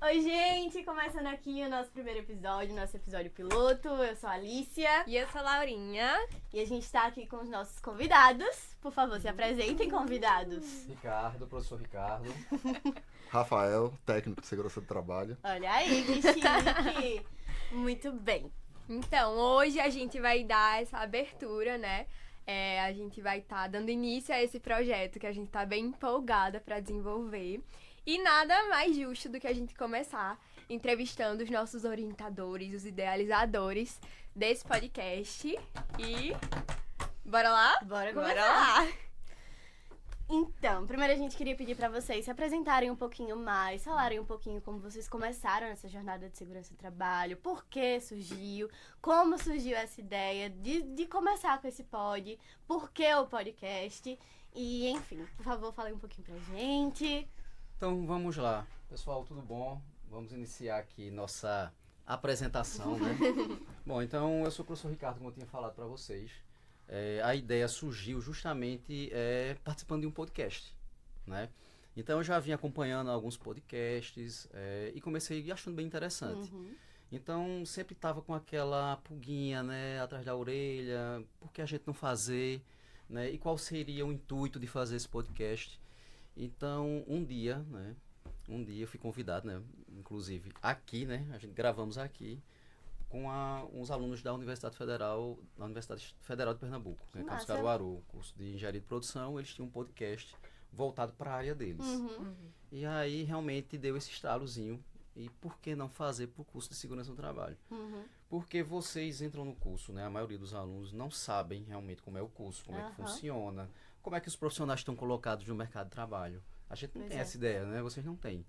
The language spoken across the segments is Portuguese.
Oi, gente! Começando aqui o nosso primeiro episódio, nosso episódio piloto. Eu sou a Alicia. E eu sou a Laurinha. E a gente tá aqui com os nossos convidados. Por favor, se apresentem, convidados. Ricardo, professor Ricardo. Rafael, técnico de segurança do trabalho. Olha aí, que chique! Muito bem. Então, hoje a gente vai dar essa abertura, né? A gente vai estar dando início a esse projeto que a gente tá bem empolgada para desenvolver. E nada mais justo do que a gente começar entrevistando os nossos orientadores, os idealizadores desse podcast. E bora lá? Bora Bora começar. lá! Então, primeiro a gente queria pedir pra vocês se apresentarem um pouquinho mais, falarem um pouquinho como vocês começaram nessa jornada de segurança do trabalho, por que surgiu, como surgiu essa ideia de começar com esse pod, por que o podcast, e enfim, por favor, falem um pouquinho pra gente. Então vamos lá. Pessoal, tudo bom? Vamos iniciar aqui nossa apresentação, né? Bom, então eu sou o professor Ricardo, como eu tinha falado para vocês. A ideia surgiu justamente participando de um podcast, né? Então eu já vinha acompanhando alguns podcasts e comecei achando bem interessante. Então sempre estava com aquela pulguinha, né, atrás da orelha, por que a gente não fazer, né? E qual seria o intuito de fazer esse podcast? Então um dia eu fui convidado, né, inclusive aqui, né, a gente gravamos aqui com uns alunos da Universidade Federal de Pernambuco, né, Campus Caruaru, curso de Engenharia de Produção. Eles tinham um podcast voltado para a área deles. E aí realmente deu esse estalozinho. E por que não fazer para o curso de Segurança no Trabalho? Porque vocês entram no curso, né, a maioria dos alunos não sabem realmente como é o curso, como é que funciona, como é que os profissionais estão colocados no mercado de trabalho. A gente não tem essa ideia, né? Vocês não têm.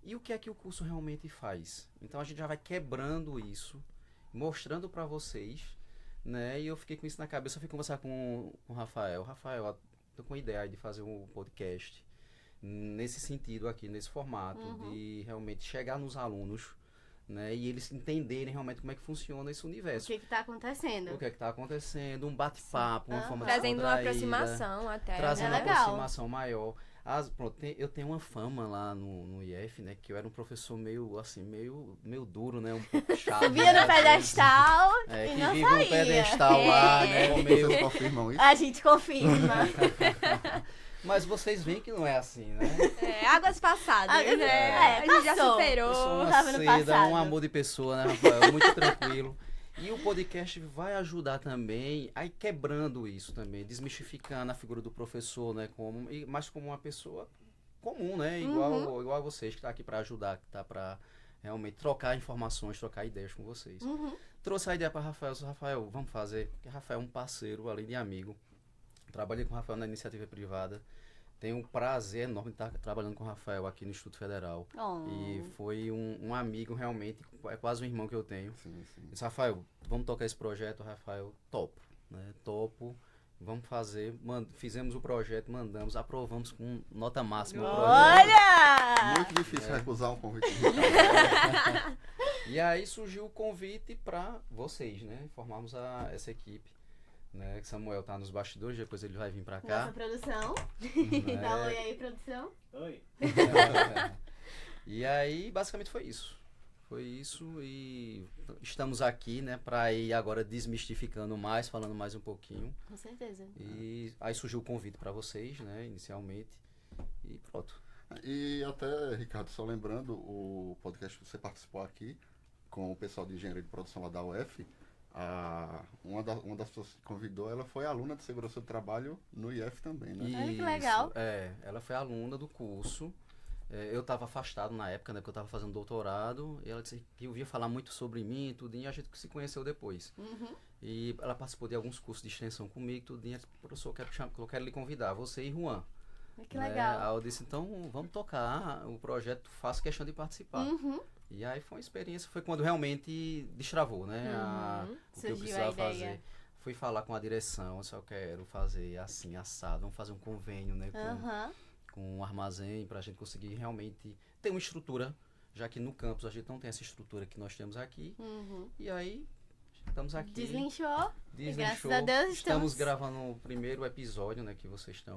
E o que é que o curso realmente faz? Então a gente já vai quebrando isso, mostrando para vocês, né? E eu fiquei com isso na cabeça. Eu fui conversar com o Rafael. Rafael, eu tô com a ideia de fazer um podcast nesse sentido aqui, nesse formato, de realmente chegar nos alunos, né? E eles entenderem realmente como é que funciona esse universo. O que tá acontecendo? O que é que tá acontecendo, um bate-papo, uma forma Trazendo uma descontraída, aproximação até. trazendo É uma legal. aproximação maior. Pronto, eu tenho uma fama lá no IF, né, que eu era um professor meio duro, né, um pouco chato. Subia né, no pedestal que e não vive um saía. pedestal lá, né, meio... Vocês confirmam isso? A gente confirma. Mas vocês veem que não é assim, né? Águas passadas, Ah, né? A gente já passou. Eu sou superou. uma Tava no seda, passado. um amor de pessoa, né, Rafael? Muito tranquilo. E o podcast vai ajudar também a ir quebrando isso também, desmistificando a figura do professor, né, mas como uma pessoa comum, né, igual a vocês, que está aqui para ajudar, que está para realmente trocar informações, trocar ideias com vocês. Trouxe a ideia para Rafael, Rafael, vamos fazer, porque Rafael é um parceiro, além de amigo. Trabalhei com o Rafael na iniciativa privada. Tenho um prazer enorme de estar trabalhando com o Rafael aqui no Instituto Federal. E foi um amigo realmente, é quase um irmão que eu tenho. Sim. Disse, Rafael, vamos tocar esse projeto? Rafael, topo, né? Topo, vamos fazer. Fizemos o projeto, mandamos, aprovamos com nota máxima o projeto. Olha! Muito difícil recusar um convite. E aí surgiu o convite para vocês, né? Formarmos essa equipe. Né, que Samuel tá nos bastidores, depois ele vai vir pra cá. Nossa produção. Né? Dá um oi aí, produção. Oi. E aí, basicamente foi isso. Foi isso e estamos aqui, né, para ir agora desmistificando mais, falando mais um pouquinho. Com certeza. E aí surgiu o convite para vocês, né, inicialmente. E pronto. E até, Ricardo, só lembrando, o podcast que você participou aqui com o pessoal de Engenharia de Produção lá da UF, uma das pessoas que convidou, ela foi aluna de Segurança do Trabalho no IF também, né? Olha que legal. Isso, ela foi aluna do curso. Eu estava afastado na época, né, porque eu estava fazendo doutorado, e ela disse que ouvia falar muito sobre mim e tudo, e a gente se conheceu depois. E ela participou de alguns cursos de extensão comigo, tudo, e ela disse, professor, eu quero lhe convidar, você e Juan. Que legal. Aí eu disse, então vamos tocar o projeto, faço questão de participar. E aí foi uma experiência, foi quando realmente destravou, né, o que eu Surgiu precisava a ideia. fazer. Fui falar com a direção, eu só quero fazer assim, assado, vamos fazer um convênio, né, com um armazém, para a gente conseguir realmente ter uma estrutura, já que no campus a gente não tem essa estrutura que nós temos aqui. E aí, estamos aqui. Deslinchou. E graças Deslinchou. a Deus Estamos gravando o primeiro episódio, né, que vocês estão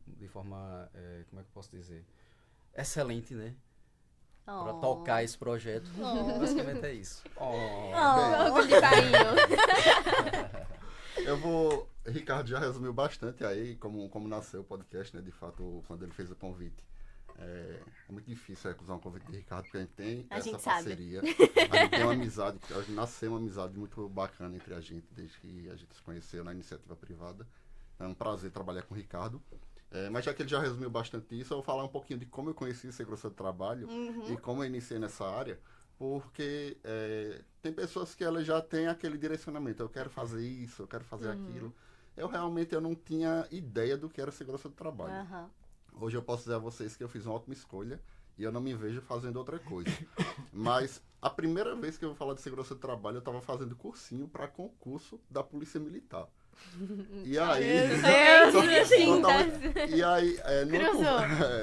de forma, como é que eu posso dizer? Excelente, né? para tocar esse projeto. Basicamente é isso. Vamos de carinho. Ricardo já resumiu bastante aí como nasceu o podcast, né? De fato, quando ele fez o convite. É muito difícil recusar um convite de Ricardo, porque a gente tem essa parceria. A gente tem uma amizade, nasceu uma amizade muito bacana entre a gente, desde que a gente se conheceu na iniciativa privada. É um prazer trabalhar com o Ricardo. Mas já que ele já resumiu bastante isso, eu vou falar um pouquinho de como eu conheci segurança do trabalho e como eu iniciei nessa área, porque tem pessoas que elas já têm aquele direcionamento, eu quero fazer isso, eu quero fazer aquilo. Eu não tinha ideia do que era segurança do trabalho. Hoje eu posso dizer a vocês que eu fiz uma ótima escolha e eu não me vejo fazendo outra coisa. Mas a primeira vez que eu vou falar de segurança do trabalho, eu estava fazendo cursinho para concurso da Polícia Militar. E aí,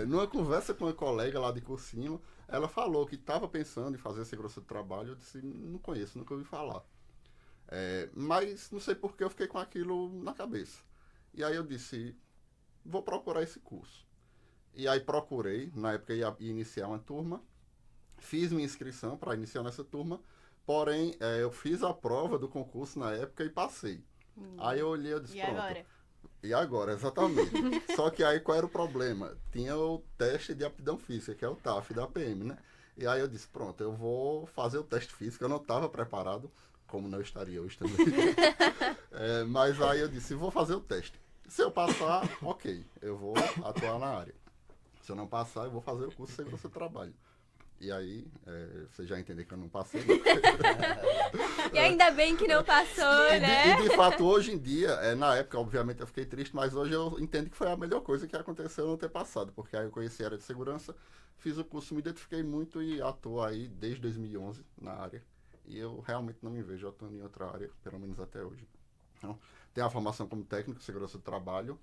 numa conversa com uma colega lá de cursinho, ela falou que estava pensando em fazer segurança do trabalho. Eu disse, não conheço, nunca ouvi falar. Mas não sei por que eu fiquei com aquilo na cabeça. E aí eu disse, vou procurar esse curso. E aí procurei, na época ia iniciar uma turma, fiz minha inscrição para iniciar nessa turma, porém eu fiz a prova do concurso na época e passei. Aí eu olhei e disse, pronto. Agora? E agora, exatamente. Só que aí qual era o problema? Tinha o teste de aptidão física, que é o TAF da PM, né? E aí eu disse, pronto, eu vou fazer o teste físico. Eu não estava preparado, como não estaria hoje também. Mas aí eu disse, vou fazer o teste. Se eu passar, ok, eu vou atuar na área. Se eu não passar, eu vou fazer o curso de segurança do trabalho. E aí, você já entendeu que eu não passei. E ainda bem que não passou, né? E de fato, hoje em dia, na época, obviamente, eu fiquei triste, mas hoje eu entendo que foi a melhor coisa que aconteceu não ter passado. Porque aí eu conheci a área de segurança, fiz o curso, me identifiquei muito e atuo aí desde 2011 na área. E eu realmente não me vejo atuando em outra área, pelo menos até hoje. Então, tenho a formação como técnico de segurança do trabalho.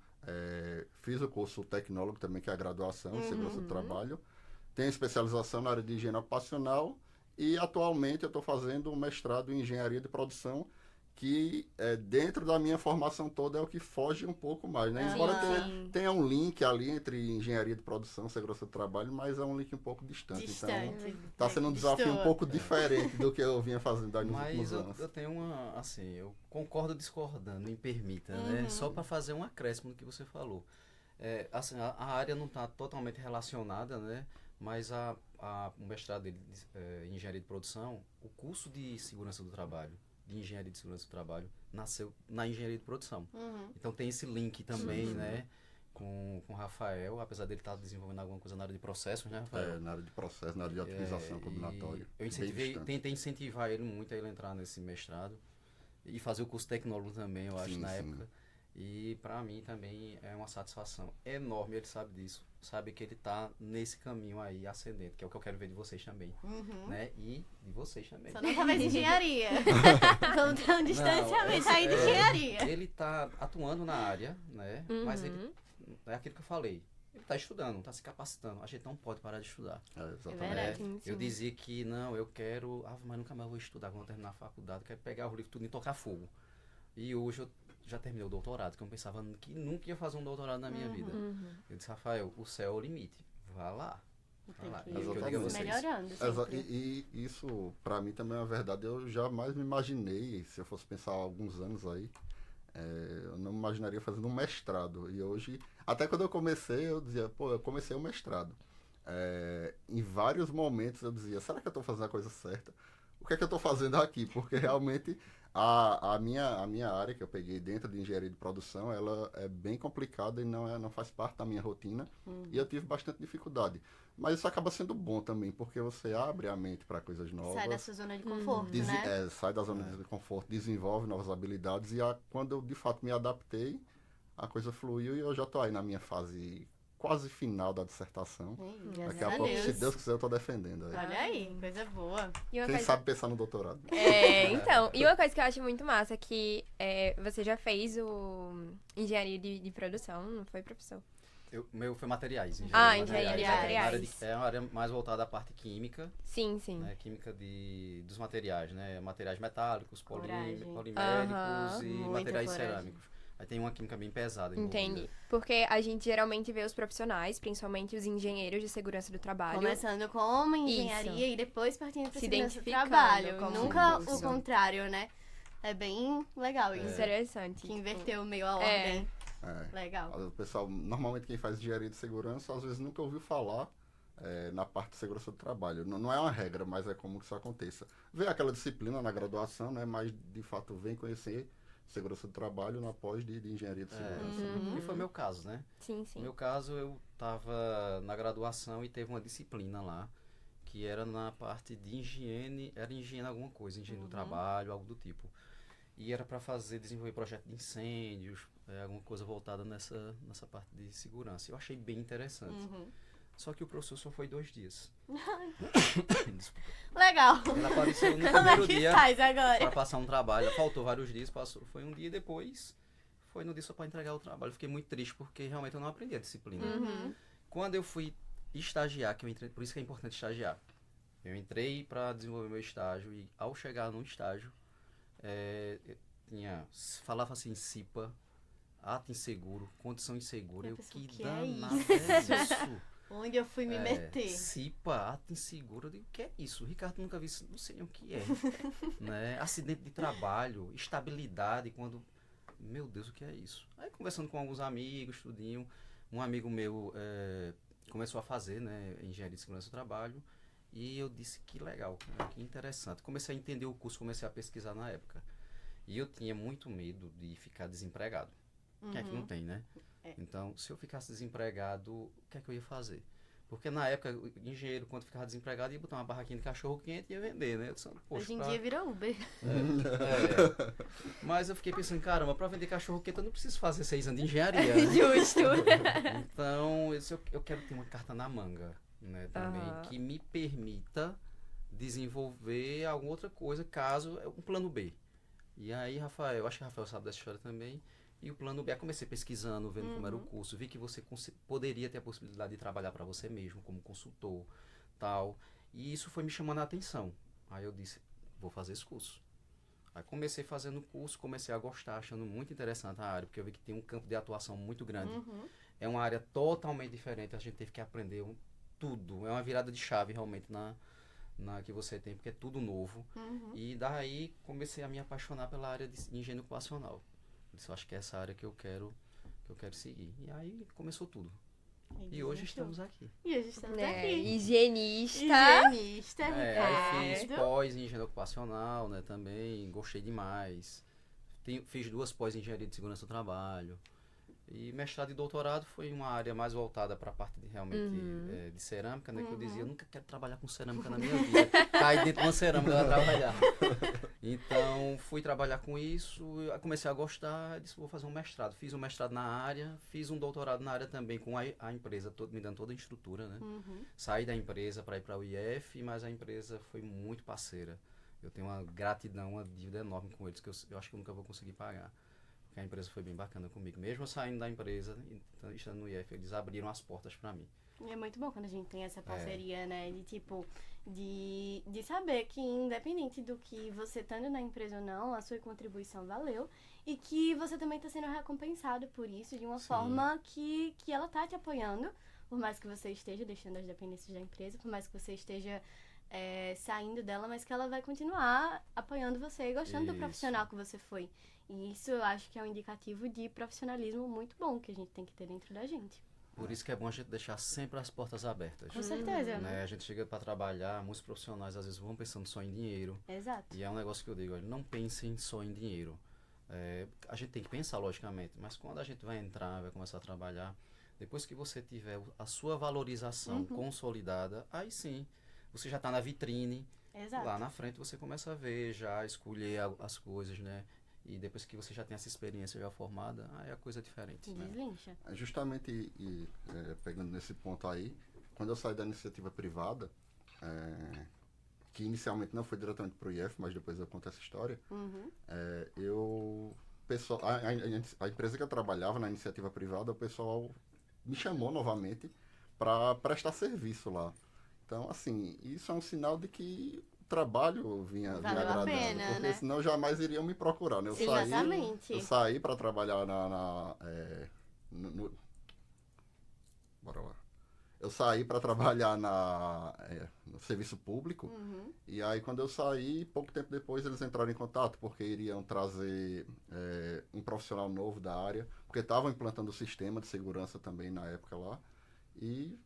Fiz o curso tecnólogo também, que é a graduação de segurança do trabalho. Tenho especialização na área de higiene ocupacional e atualmente eu estou fazendo um mestrado em engenharia de produção, que dentro da minha formação toda é o que foge um pouco mais, né? Embora tenha um link ali entre engenharia de produção e segurança do trabalho, mas é um link um pouco distante. Então está sendo um desafio um pouco diferente do que eu vinha fazendo nos últimos anos. Eu tenho eu concordo discordando, me permita, né? Só para fazer um acréscimo no que você falou. A área não está totalmente relacionada, né? Mas o mestrado dele em engenharia de produção, o curso de segurança do trabalho, de engenharia de segurança do trabalho, nasceu na engenharia de produção. Então tem esse link também, né, com o Rafael, apesar dele estar desenvolvendo alguma coisa na área de processos, né, Rafael? Na área de processo, na área de otimização combinatória. Eu tentei incentivar ele muito a ele entrar nesse mestrado e fazer o curso tecnólogo também, eu acho, na época. E para mim também é uma satisfação enorme, ele sabe disso. Sabe que ele tá nesse caminho aí ascendente, que é o que eu quero ver de vocês também, né? E de vocês também. Só não talvez engenharia. Vamos ter um distanciamento aí de engenharia. Ele tá atuando na área, né? Mas ele, é aquilo que eu falei, ele tá estudando, tá se capacitando. A gente não pode parar de estudar. Exatamente. Eu dizia que não, eu quero, mas nunca mais vou estudar quando eu terminar a faculdade, eu quero pegar o livro tudo e tocar fogo. E hoje eu já terminei o doutorado, que eu pensava que nunca ia fazer um doutorado na minha vida. Eu disse, Rafael, o céu é o limite. Vá lá. Melhorando. E isso, pra mim, também é uma verdade. Eu jamais me imaginei, se eu fosse pensar há alguns anos aí, eu não me imaginaria fazendo um mestrado. E hoje, até quando eu comecei, eu dizia, eu comecei o mestrado. Em vários momentos eu dizia, será que eu estou fazendo a coisa certa? O que é que eu estou fazendo aqui? Porque realmente a minha área que eu peguei dentro de engenharia de produção, ela é bem complicada e não faz parte da minha rotina. E eu tive bastante dificuldade. Mas isso acaba sendo bom também, porque você abre a mente para coisas novas. Sai da sua zona de conforto, né? Sai da zona de conforto, desenvolve novas habilidades. E quando eu, de fato, me adaptei, a coisa fluiu e eu já estou aí na minha fase quase final da dissertação. Daqui a pouco, se Deus quiser, eu estou defendendo. Olha aí, coisa boa. Quem sabe pensar no doutorado. Então, e uma coisa que eu acho muito massa é que você já fez o engenharia de produção, não foi, professor? Meu foi materiais. Engenharia de materiais. É uma área mais voltada à parte química. Sim. Né, química dos materiais, né? Materiais metálicos, poliméricos e Muita materiais coragem. cerâmicos. Aí tem uma química bem pesada Entendi. envolvida. Porque a gente geralmente vê os profissionais, principalmente os engenheiros de segurança do trabalho. Começando como engenharia e depois partindo para Se segurança do identificando trabalho. como Nunca isso. o contrário, né? É bem legal isso. Interessante. Que tipo, inverteu meio a ordem. É. Legal. O pessoal, normalmente quem faz engenharia de segurança, às vezes nunca ouviu falar na parte de segurança do trabalho. Não é uma regra, mas é comum que isso aconteça. Vê aquela disciplina na graduação, né? Mas de fato vem conhecer segurança do trabalho na pós de engenharia de segurança. E foi meu caso, né? Sim, No sim. meu caso, eu estava na graduação e teve uma disciplina lá, que era na parte de higiene, era higiene alguma coisa, higiene do trabalho, algo do tipo. E era para desenvolver projeto de incêndios, alguma coisa voltada nessa parte de segurança. Eu achei bem interessante. Só que o professor só foi 2 dias. Desculpa. Legal. Ele apareceu no Como é primeiro que dia faz para agora? passar um trabalho. Faltou vários dias, foi um dia e depois foi no dia só para entregar o trabalho. Fiquei muito triste porque realmente eu não aprendi a disciplina. Quando eu fui estagiar, que eu entrei, por isso que é importante estagiar. Eu entrei para desenvolver meu estágio e ao chegar no estágio, falava assim, CIPA, ato inseguro, condição insegura. E a Eu, pessoa, que "Que é danado isso?" é isso? Onde eu fui me meter? CIPA, ato inseguro. Eu digo, o que é isso? O Ricardo nunca viu isso, não sei nem o que é. Né? Acidente de trabalho, estabilidade, quando... Meu Deus, o que é isso? Aí conversando com alguns amigos, tudinho, um amigo meu começou a fazer, né, engenharia de segurança do trabalho, e eu disse, que legal, né, que interessante. Comecei a entender o curso, comecei a pesquisar na época. E eu tinha muito medo de ficar desempregado. Quem é que não tem, né? Então, se eu ficasse desempregado, o que é que eu ia fazer? Porque na época, o engenheiro, quando ficava desempregado, ia botar uma barraquinha de cachorro quente e ia vender, né? Eu disse, poxa, Hoje em dia virou Uber. Mas eu fiquei pensando, caramba, pra vender cachorro quente eu não preciso fazer 6 anos de engenharia, né? Justo. Então, eu quero ter uma carta na manga, né? Também, que me permita desenvolver alguma outra coisa, caso um plano B. E aí, Rafael, eu acho que o Rafael sabe dessa história também. E o plano B, eu comecei pesquisando, vendo como era o curso, vi que você poderia ter a possibilidade de trabalhar para você mesmo, como consultor, tal. E isso foi me chamando a atenção. Aí eu disse, vou fazer esse curso. Aí comecei fazendo o curso, comecei a gostar, achando muito interessante a área, porque eu vi que tem um campo de atuação muito grande. É uma área totalmente diferente, a gente teve que aprender tudo. É uma virada de chave realmente na que você tem, porque é tudo novo. E daí comecei a me apaixonar pela área de engenharia ocupacional. Eu disse, eu acho que é essa área que eu quero seguir. E aí começou tudo. E hoje estamos aqui. E hoje estamos Né? aqui. Higienista. Higienista, Aí fiz Ricardo. pós em engenharia ocupacional, né, também, gostei demais. Fiz 2 pós em engenharia de segurança do trabalho. E mestrado e doutorado foi uma área mais voltada para a parte de, realmente de cerâmica, né? Que eu dizia, eu nunca quero trabalhar com cerâmica na minha vida. Cair dentro de uma cerâmica para trabalhar. Então, fui trabalhar com isso, comecei a gostar, disse, vou fazer um mestrado. Fiz um mestrado na área, fiz um doutorado na área também, com a empresa me dando toda a estrutura, né? Saí da empresa para ir para o IF, mas a empresa foi muito parceira. Eu tenho uma gratidão, uma dívida enorme com eles, que eu acho que eu nunca vou conseguir pagar. Porque a empresa foi bem bacana comigo. Mesmo eu saindo da empresa, estando no IF, eles abriram as portas para mim. E é muito bom quando a gente tem essa parceria, né? De tipo, de saber que independente do que você estando na empresa ou não, a sua contribuição valeu. E que você também está sendo recompensado por isso de uma forma que ela tá te apoiando. Por mais que você esteja deixando as dependências da empresa, por mais que você esteja saindo dela, mas que ela vai continuar apoiando você e gostando do profissional que você foi. E isso eu acho que é um indicativo de profissionalismo muito bom que a gente tem que ter dentro da gente. Por isso que é bom a gente deixar sempre as portas abertas. Com certeza. Né? A gente chega para trabalhar, muitos profissionais às vezes vão pensando só em dinheiro. Exato. E é um negócio que eu digo, olha, não pensem só em dinheiro. A gente tem que pensar, logicamente, mas quando a gente vai entrar, vai começar a trabalhar, depois que você tiver a sua valorização consolidada, aí sim, você já está na vitrine. Exato. Lá na frente você começa a ver, já escolher as coisas, né? E depois que você já tem essa experiência já formada, aí a coisa é diferente. Né? Deslincha. Justamente, pegando nesse ponto aí, quando eu saí da iniciativa privada, que inicialmente não foi diretamente para o IF, mas depois eu conto essa história, a empresa que eu trabalhava na iniciativa privada, o pessoal me chamou novamente para prestar serviço lá. Então, assim, isso é um sinal de que trabalho vinha Valeu a agradando. pena, Porque né? senão jamais iriam me procurar, né? Exatamente. Eu saí para trabalhar bora lá. Eu saí para trabalhar no serviço público. Uhum. E aí, quando eu saí, pouco tempo depois eles entraram em contato, porque iriam trazer um profissional novo da área, porque estavam implantando o sistema de segurança também na época lá, e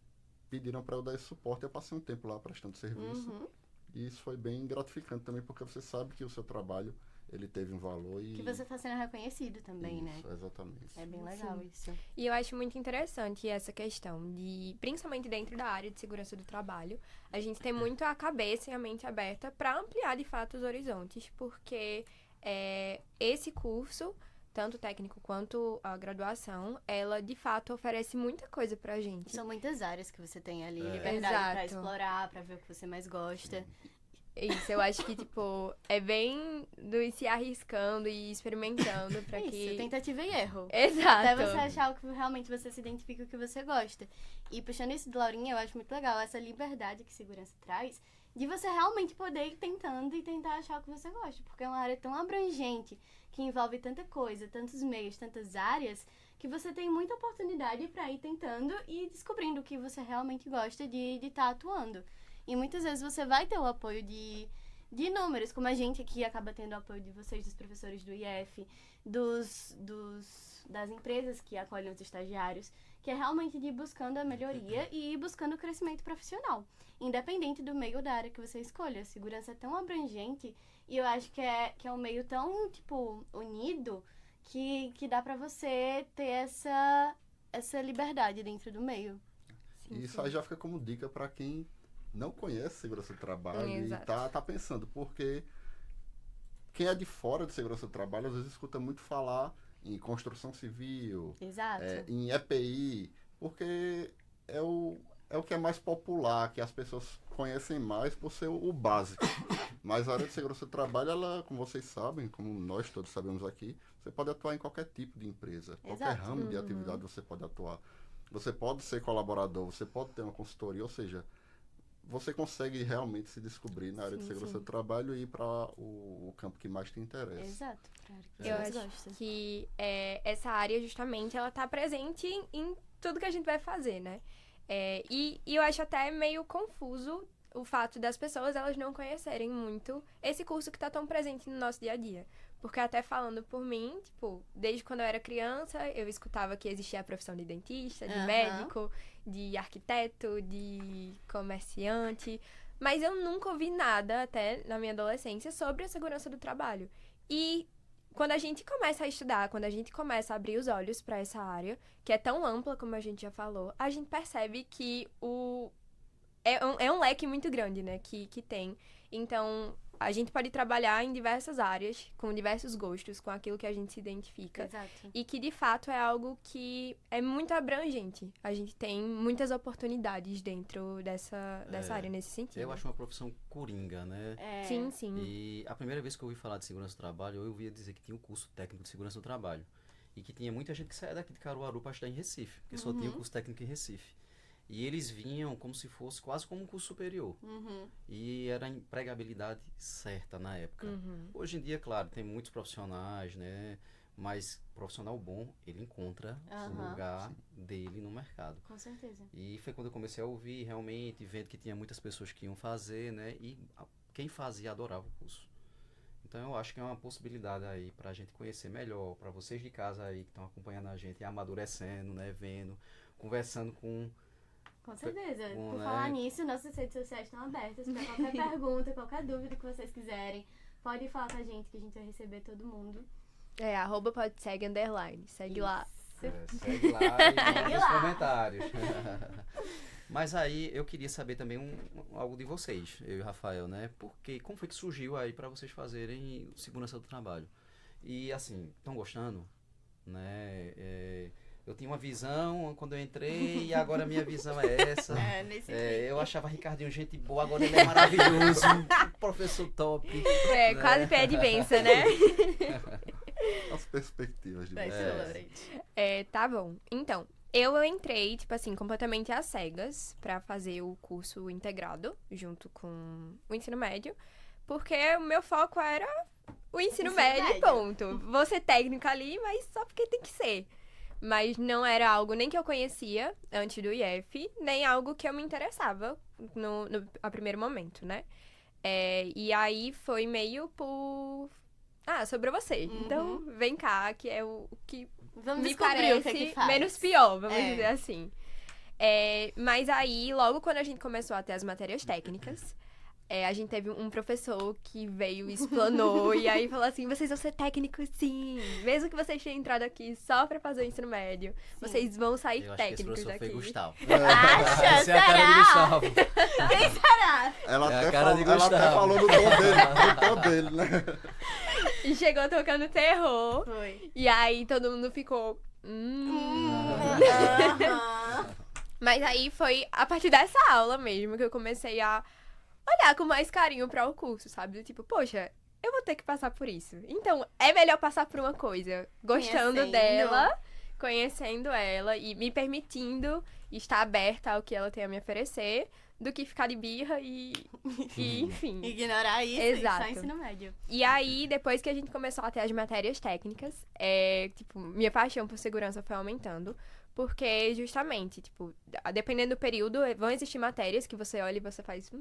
pediram para eu dar esse suporte. Eu passei um tempo lá prestando serviço, Uhum. e isso foi bem gratificante também, porque você sabe que o seu trabalho ele teve um valor e... Que você tá sendo reconhecido também, né? Isso, exatamente. É bem legal isso. E eu acho muito interessante essa questão de, principalmente dentro da área de segurança do trabalho, a gente tem muito a cabeça e a mente aberta para ampliar de fato os horizontes, porque esse curso, tanto técnico quanto a graduação, ela de fato oferece muita coisa pra gente. São muitas áreas que você tem ali, É. liberdade pra Exato. explorar, pra ver o que você mais gosta. Isso, eu acho que, tipo, é bem do ir se arriscando e experimentando pra Isso, que... tentativa e erro. Exato. Até você achar o que realmente você se identifica, o que você gosta. E puxando isso do Laurinha, eu acho muito legal essa liberdade que segurança traz, de você realmente poder ir tentando e tentar achar o que você gosta. Porque é uma área tão abrangente, que envolve tanta coisa, tantos meios, tantas áreas, que você tem muita oportunidade pra ir tentando e descobrindo o que você realmente gosta de estar atuando. E muitas vezes você vai ter o apoio de inúmeros, como a gente aqui acaba tendo o apoio de vocês, dos professores do IF, das empresas que acolhem os estagiários, que é realmente de ir buscando a melhoria e ir buscando o crescimento profissional, independente do meio da área que você escolha. A segurança é tão abrangente e eu acho que é um meio tão, tipo, unido que dá pra você ter essa liberdade dentro do meio. E isso aí já fica como dica para quem não conhece segurança do trabalho Exato. e tá pensando, porque quem é de fora de segurança do trabalho às vezes escuta muito falar em construção civil, Exato. em EPI, porque é o que é mais popular, que as pessoas conhecem mais por ser o básico. Mas a área de segurança do trabalho, ela, como vocês sabem, como nós todos sabemos aqui, você pode atuar em qualquer tipo de empresa, qualquer Exato. ramo de atividade você pode atuar. Você pode ser colaborador, você pode ter uma consultoria, ou seja, você consegue realmente se descobrir na área de Sim, segurança sim. do trabalho e ir para o campo que mais te interessa. Exato. Pra área que Eu você mais acho gosta. que essa área, justamente, ela tá presente em tudo que a gente vai fazer, né? E eu acho até meio confuso o fato das pessoas, elas não conhecerem muito esse curso que tá tão presente no nosso dia a dia. Porque até falando por mim, tipo, desde quando eu era criança, eu escutava que existia a profissão de dentista, de Aham. médico, de arquiteto, de comerciante, mas eu nunca ouvi nada, até na minha adolescência, sobre a segurança do trabalho. E quando a gente começa a estudar, quando a gente começa a abrir os olhos para essa área, que é tão ampla como a gente já falou, a gente percebe que é um leque muito grande, né, que tem. Então, a gente pode trabalhar em diversas áreas, com diversos gostos, com aquilo que a gente se identifica. Exato. E que, de fato, é algo que é muito abrangente. A gente tem muitas oportunidades dentro dessa área, nesse sentido. Eu acho uma profissão coringa, né? É, Sim, sim. E a primeira vez que eu ouvi falar de segurança do trabalho, eu ouvia dizer que tinha um curso técnico de segurança do trabalho. E que tinha muita gente que saía daqui de Caruaru para estudar em Recife, porque só tinha o curso técnico em Recife. E eles vinham como se fosse quase como um curso superior. Uhum. E era a empregabilidade certa na época. Uhum. Hoje em dia, claro, tem muitos profissionais, né? Mas profissional bom, ele encontra o Aham. lugar dele no mercado. Com certeza. E foi quando eu comecei a ouvir, realmente, vendo que tinha muitas pessoas que iam fazer, né? E quem fazia adorava o curso. Então eu acho que é uma possibilidade aí pra gente conhecer melhor, pra vocês de casa aí que estão acompanhando a gente, amadurecendo, né? Vendo, conversando com... Com certeza. Bom, Por né? falar nisso, nossas redes sociais estão abertas para qualquer pergunta, qualquer dúvida que vocês quiserem. Pode falar com a gente que a gente vai receber todo mundo. @podseg_. Segue lá. segue lá e Segue manda os lá. comentários. Mas aí eu queria saber também algo de vocês, eu e o Rafael, né? Porque como foi que surgiu aí pra vocês fazerem segurança do trabalho? E assim, estão gostando? Né? Eu tinha uma visão quando eu entrei e agora a minha visão é essa. Nesse Eu achava Ricardinho gente boa, agora ele é maravilhoso, professor top. Quase pede benção, né? As perspectivas de Vai você. ser, Laurent. Tá bom. Então, Eu entrei, tipo assim, completamente às cegas pra fazer o curso integrado junto com o ensino médio, porque o meu foco era o ensino médio, e ponto. Vou ser técnica ali, mas só porque tem que ser. Mas não era algo nem que eu conhecia antes do IF, nem algo que eu me interessava a primeiro momento, né? E aí foi meio por... Ah, sobre você. Então, vem cá, que é o que Vamos me descobrir o parece que faz. menos pior, vamos dizer assim. Mas aí, logo quando a gente começou a ter as matérias técnicas, a gente teve um professor que veio e explanou, e aí falou assim, vocês vão ser técnicos sim, mesmo que vocês tenham entrado aqui só pra fazer o ensino médio, vocês vão sair Eu acho que esse técnicos professor foi daqui. Gustavo. Acha? Essa é a cara de Será? Gustavo. Quem será? Ela, É a até, cara de ela até Gustavo. falou no tom dele, né? E chegou tocando terror, Foi. e aí todo mundo ficou... Aham. Mas aí foi a partir dessa aula mesmo que eu comecei a olhar com mais carinho para o curso, sabe? Do tipo, poxa, eu vou ter que passar por isso. Então, é melhor passar por uma coisa gostando Conhecendo. dela, conhecendo ela e me permitindo estar aberta ao que ela tem a me oferecer, do que ficar de birra e enfim. Ignorar isso Exato. e só ensino médio. E aí, depois que a gente começou a ter as matérias técnicas, tipo, minha paixão por segurança foi aumentando. Porque, justamente, tipo, dependendo do período, vão existir matérias que você olha e você faz...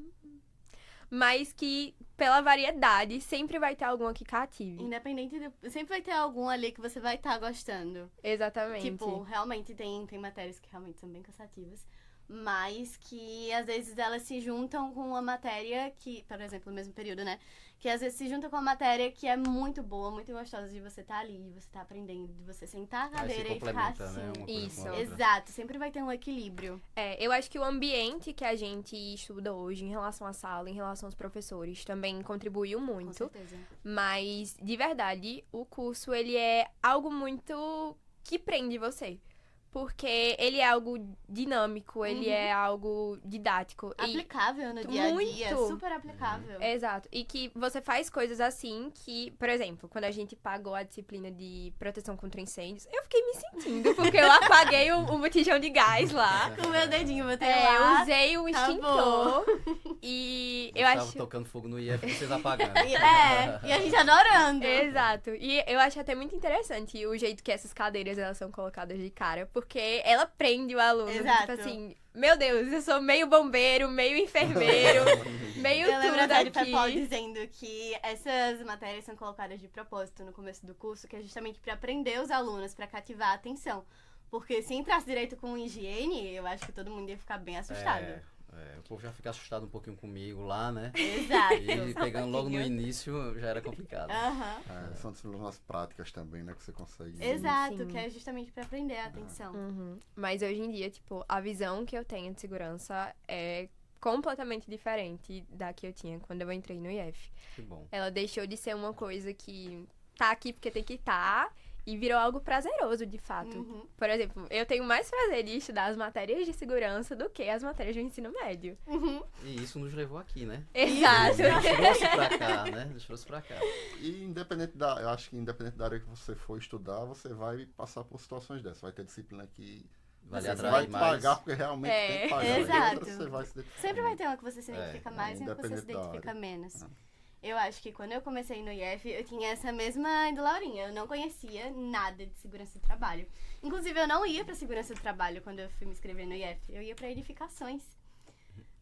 mas que, pela variedade, sempre vai ter alguma que cative. Independente sempre vai ter algum ali que você vai estar gostando. Exatamente. Tipo, realmente tem matérias que realmente são bem cansativas. Mas que, às vezes, elas se juntam com uma matéria que, por exemplo, no mesmo período, né? Que, às vezes, se junta com uma matéria que é muito boa, muito gostosa de você estar ali, de você estar aprendendo, de você sentar a Aí se cadeira e ficar complementa, assim. né? Uma coisa Isso. com a outra. Exato, sempre vai ter um equilíbrio. Eu acho que o ambiente que a gente estuda hoje, em relação à sala, em relação aos professores, também contribuiu Com muito. certeza. Mas, de verdade, o curso, ele é algo muito que prende você. Porque ele é algo dinâmico, ele é algo didático. Aplicável no dia a dia, muito. super aplicável. Exato. E que você faz coisas assim que, por exemplo, quando a gente pagou a disciplina de proteção contra incêndios, eu fiquei me sentindo, porque eu apaguei o botijão de gás lá. Com o meu dedinho, botei Eu lá. usei o extintor. E eu Gustavo acho. tocando fogo no IF e vocês apagando. E a gente adorando. Exato. E eu acho até muito interessante o jeito que essas cadeiras elas são colocadas de cara, porque ela prende o aluno. Exato. Tipo assim, meu Deus, eu sou meio bombeiro, meio enfermeiro, meio Eu lembro até de tudo Pepol aqui. dizendo que essas matérias são colocadas de propósito no começo do curso, que é justamente para prender os alunos, para cativar a atenção. Porque se entrasse direito com higiene, eu acho que todo mundo ia ficar bem assustado. O povo já fica assustado um pouquinho comigo lá, né? Exato. E Só pegando um logo no pouquinho. início já era complicado. Aham. São disciplinas práticas também, né? Que você consegue. Exato, Sim. que é justamente para prender a atenção. Uhum. Mas hoje em dia, tipo, a visão que eu tenho de segurança é completamente diferente da que eu tinha quando eu entrei no IF. Que bom. Ela deixou de ser uma coisa que tá aqui porque tem que estar e virou algo prazeroso, de fato. Uhum. Por exemplo, eu tenho mais prazer de estudar as matérias de segurança do que as matérias do ensino médio. Uhum. E isso nos levou aqui, né? Exato. Nos trouxe pra cá, né? Nos trouxe pra cá. E eu acho que independente da área que você for estudar, você vai passar por situações dessas. Vai ter disciplina que Vai lhe Você você atrair vai mais. pagar porque realmente tem que pagar. Exato. E outra você vai se identificar. Sempre vai ter uma que você se identifica É, mais e uma que você se independente da identifica área. menos. Eu acho que quando eu comecei no IF, eu tinha essa mesma do Laurinha. Eu não conhecia nada de segurança do trabalho. Inclusive, eu não ia pra segurança do trabalho quando eu fui me inscrever no IF. Eu ia pra edificações.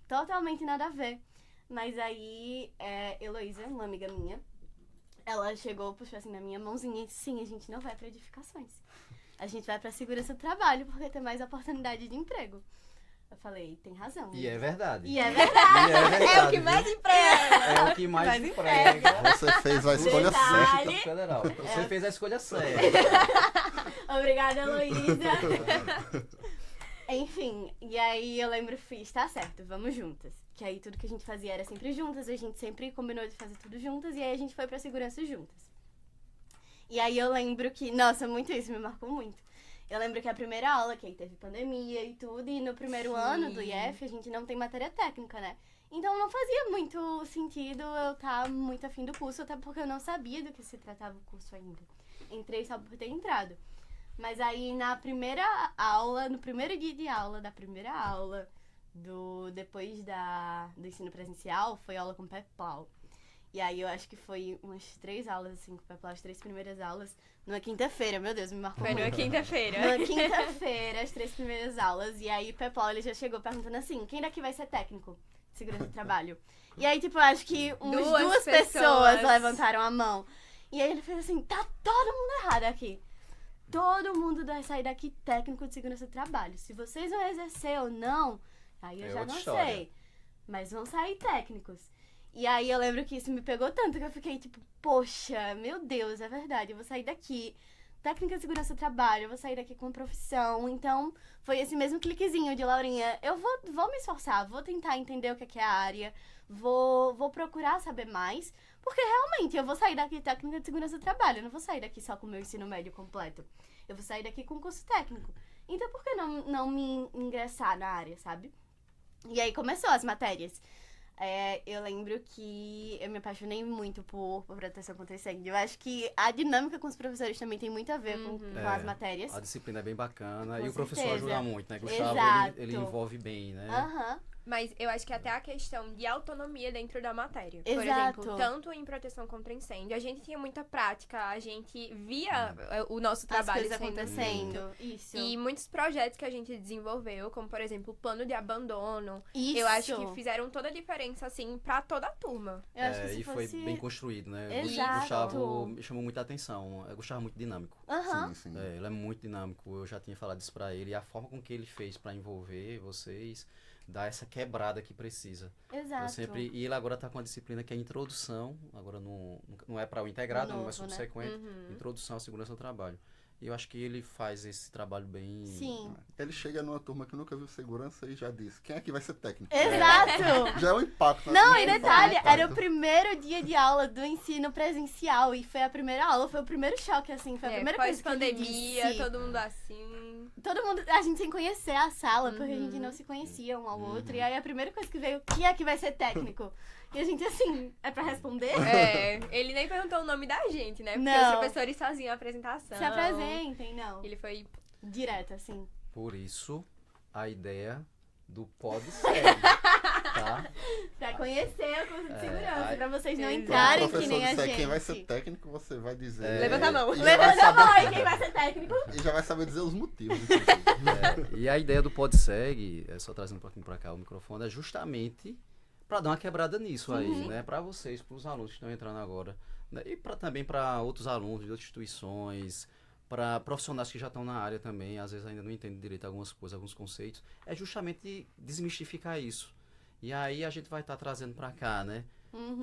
Totalmente nada a ver. Mas aí, Heloísa, uma amiga minha, ela chegou, puxou assim na minha mãozinha e disse, sim, a gente não vai pra edificações. A gente vai pra segurança do trabalho, porque tem mais oportunidade de emprego. Eu falei, tem razão. E é verdade. E é verdade. E é verdade. É o que mais viu? emprega. É o que mais Mais emprega. Você fez a escolha Detalhe. certa. Instituto Federal. Você fez a escolha certa. Obrigada, Heloísa. Enfim, e aí eu lembro, fiz, tá certo, vamos juntas. Que aí tudo que a gente fazia era sempre juntas, a gente sempre combinou de fazer tudo juntas, e aí a gente foi pra segurança juntas. E aí eu lembro que, nossa, muito isso, me marcou muito. Eu lembro que a primeira aula, que aí teve pandemia e tudo, e no primeiro ano do IF a gente não tem matéria técnica, né? Então não fazia muito sentido eu estar muito afim do curso, até porque eu não sabia do que se tratava o curso ainda. Entrei só por ter entrado. Mas aí na primeira aula, no primeiro dia de aula, da primeira aula, depois do ensino presencial, foi aula com Peplau. E aí eu acho que foi umas 3 aulas, assim, com Peplau, as 3 primeiras aulas, numa quinta-feira, meu Deus, me marcou Foi muito. numa quinta-feira. Na quinta-feira, as 3 primeiras aulas. E aí, Peplau, ele já chegou perguntando assim, quem daqui vai ser técnico de segurança do trabalho? E aí, tipo, eu acho que umas Duas duas pessoas pessoas levantaram a mão. E aí ele fez assim, tá todo mundo errado aqui. Todo mundo vai sair daqui técnico de segurança do trabalho. Se vocês vão exercer ou não, aí eu É já outra não história. sei. Mas vão sair técnicos. E aí eu lembro que isso me pegou tanto que eu fiquei tipo, poxa, meu Deus, é verdade, eu vou sair daqui. Técnica de segurança do trabalho, eu vou sair daqui com profissão. Então, foi esse mesmo cliquezinho de Laurinha. Eu vou me esforçar, vou tentar entender o que é a área, vou procurar saber mais, porque realmente eu vou sair daqui técnica de segurança do trabalho, eu não vou sair daqui só com o meu ensino médio completo. Eu vou sair daqui com curso técnico. Então, por que não me ingressar na área, sabe? E aí começou as matérias. Eu lembro que eu me apaixonei muito por proteção contra incêndio. Eu acho que a dinâmica com os professores também tem muito a ver com as matérias. A disciplina é bem bacana Com e o professor certeza. ajuda muito, né? Gustavo, Exato. ele envolve bem, né? Aham. Mas eu acho que até a questão de autonomia dentro da matéria. Por Exato. exemplo, tanto em proteção contra incêndio, a gente tinha muita prática, a gente via o nosso As trabalho coisas sendo acontecendo. feito. Isso. E muitos projetos que a gente desenvolveu, como por exemplo o plano de abandono, Isso. eu acho que fizeram toda a diferença, assim, pra toda a turma. Eu acho que se E foi fosse... bem construído, né? Exato. Gustavo me chamou muita atenção. Gustavo é muito dinâmico. Aham. Sim, sim. Ele é muito dinâmico. Eu já tinha falado isso pra ele. E a forma com que ele fez pra envolver vocês dá essa quebrada que precisa. Exato. E ele agora tá com uma disciplina que é introdução. Agora não é para o integrado, Novo, mas né? subsequente. Uhum. Introdução à segurança do trabalho. E eu acho que ele faz esse trabalho bem. Sim. Ele chega numa turma que nunca viu segurança e já diz, quem é que vai ser técnico? Exato. Já é um impacto. né? Não, e Impacto. detalhe, era o primeiro dia de aula do ensino presencial. E foi a primeira aula, foi o primeiro choque, assim. Foi a primeira coisa que ele Pós-pandemia, disse. todo mundo assim. Todo mundo, a gente sem conhecer a sala, porque a gente Uhum. não se conhecia um ao outro. E aí a primeira coisa que veio, quem é que vai ser técnico? E a gente assim, é pra responder? Ele nem perguntou o nome da gente, né? Porque Não. os professores faziam a apresentação. Se apresentem, não. Ele foi. Direto, assim. Por isso, a ideia do Pod Segue, tá? Pra conhecer o curso de segurança, aí- pra vocês não Exato. entrarem Quando o que professor nem a disser gente. quem vai ser técnico, você vai dizer. Levanta a mão. E já Levanta vai a mão saber- aí, quem vai ser técnico? E já vai saber dizer os motivos. inclusive. E a ideia do Pod Segue, só trazendo um pouquinho pra cá o microfone, é justamente para dar uma quebrada nisso aí, né? Para vocês, para os alunos que estão entrando agora, né? E também para outros alunos de outras instituições, para profissionais que já estão na área também, às vezes ainda não entendem direito algumas coisas, alguns conceitos, é justamente desmistificar isso. E aí a gente vai estar trazendo para cá, né?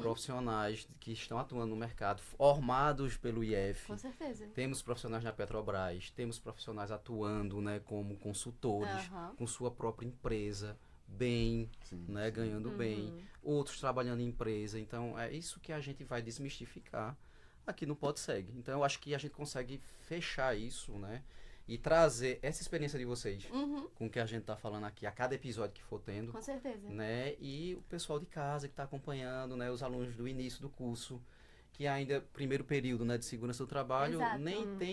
Profissionais que estão atuando no mercado, formados pelo IF. Com certeza. Temos profissionais na Petrobras, temos profissionais atuando, né, como consultores, Aham. com sua própria empresa, bem, Sim, né, sim. ganhando bem, outros trabalhando em empresa. Então, é isso que a gente vai desmistificar aqui no PodSeg. Então, eu acho que a gente consegue fechar isso, né, e trazer essa experiência de vocês com o que a gente está falando aqui, a cada episódio que for tendo, Com certeza. né, e o pessoal de casa que está acompanhando, né, os alunos do início do curso, que ainda, primeiro período, né, de segurança do trabalho, Exato. nem tem,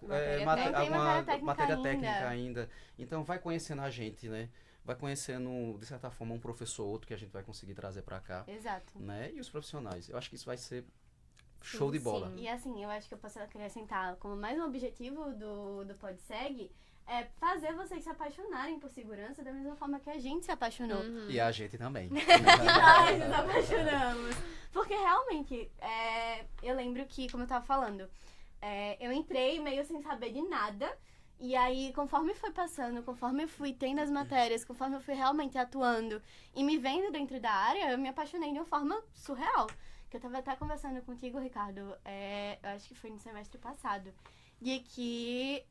matéria mate- técnica. Não tem alguma matéria técnica matéria ainda. técnica ainda. Então, vai conhecendo a gente, né, vai conhecendo, de certa forma, um professor ou outro que a gente vai conseguir trazer para cá, Exato. né, e os profissionais. Eu acho que isso vai ser show de bola. E assim, eu acho que eu posso acrescentar como mais um objetivo do PodSeg é fazer vocês se apaixonarem por segurança da mesma forma que a gente se apaixonou. E a gente também. Nós nos apaixonamos. Porque realmente, eu lembro que, como eu tava falando, eu entrei meio sem saber de nada. E aí, conforme foi passando, conforme eu fui tendo as matérias, conforme eu fui realmente atuando e me vendo dentro da área, eu me apaixonei de uma forma surreal. Que eu tava até conversando contigo, Ricardo, eu acho que foi no semestre passado, de que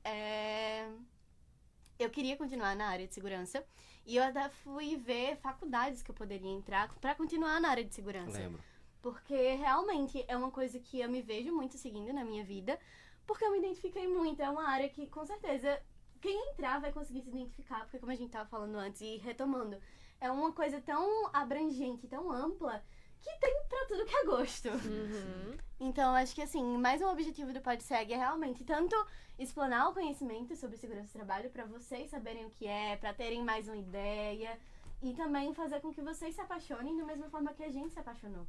eu queria continuar na área de segurança. E eu até fui ver faculdades que eu poderia entrar pra continuar na área de segurança. Lembro. Porque realmente é uma coisa que eu me vejo muito seguindo na minha vida, porque eu me identifiquei muito. É uma área que, com certeza, quem entrar vai conseguir se identificar, porque como a gente tava falando antes e retomando, é uma coisa tão abrangente, tão ampla, que tem pra tudo que é gosto. Então, acho que assim, mais um objetivo do PodSeg é realmente tanto explanar o conhecimento sobre segurança do trabalho para vocês saberem o que é, para terem mais uma ideia e também fazer com que vocês se apaixonem da mesma forma que a gente se apaixonou.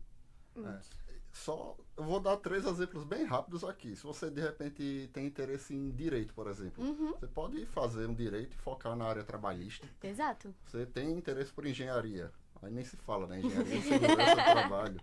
Eu vou dar 3 exemplos bem rápidos aqui. Se você de repente tem interesse em direito, por exemplo, você pode fazer um direito e focar na área trabalhista. Exato. Você tem interesse por engenharia, aí nem se fala, né? Engenharia de segurança do trabalho.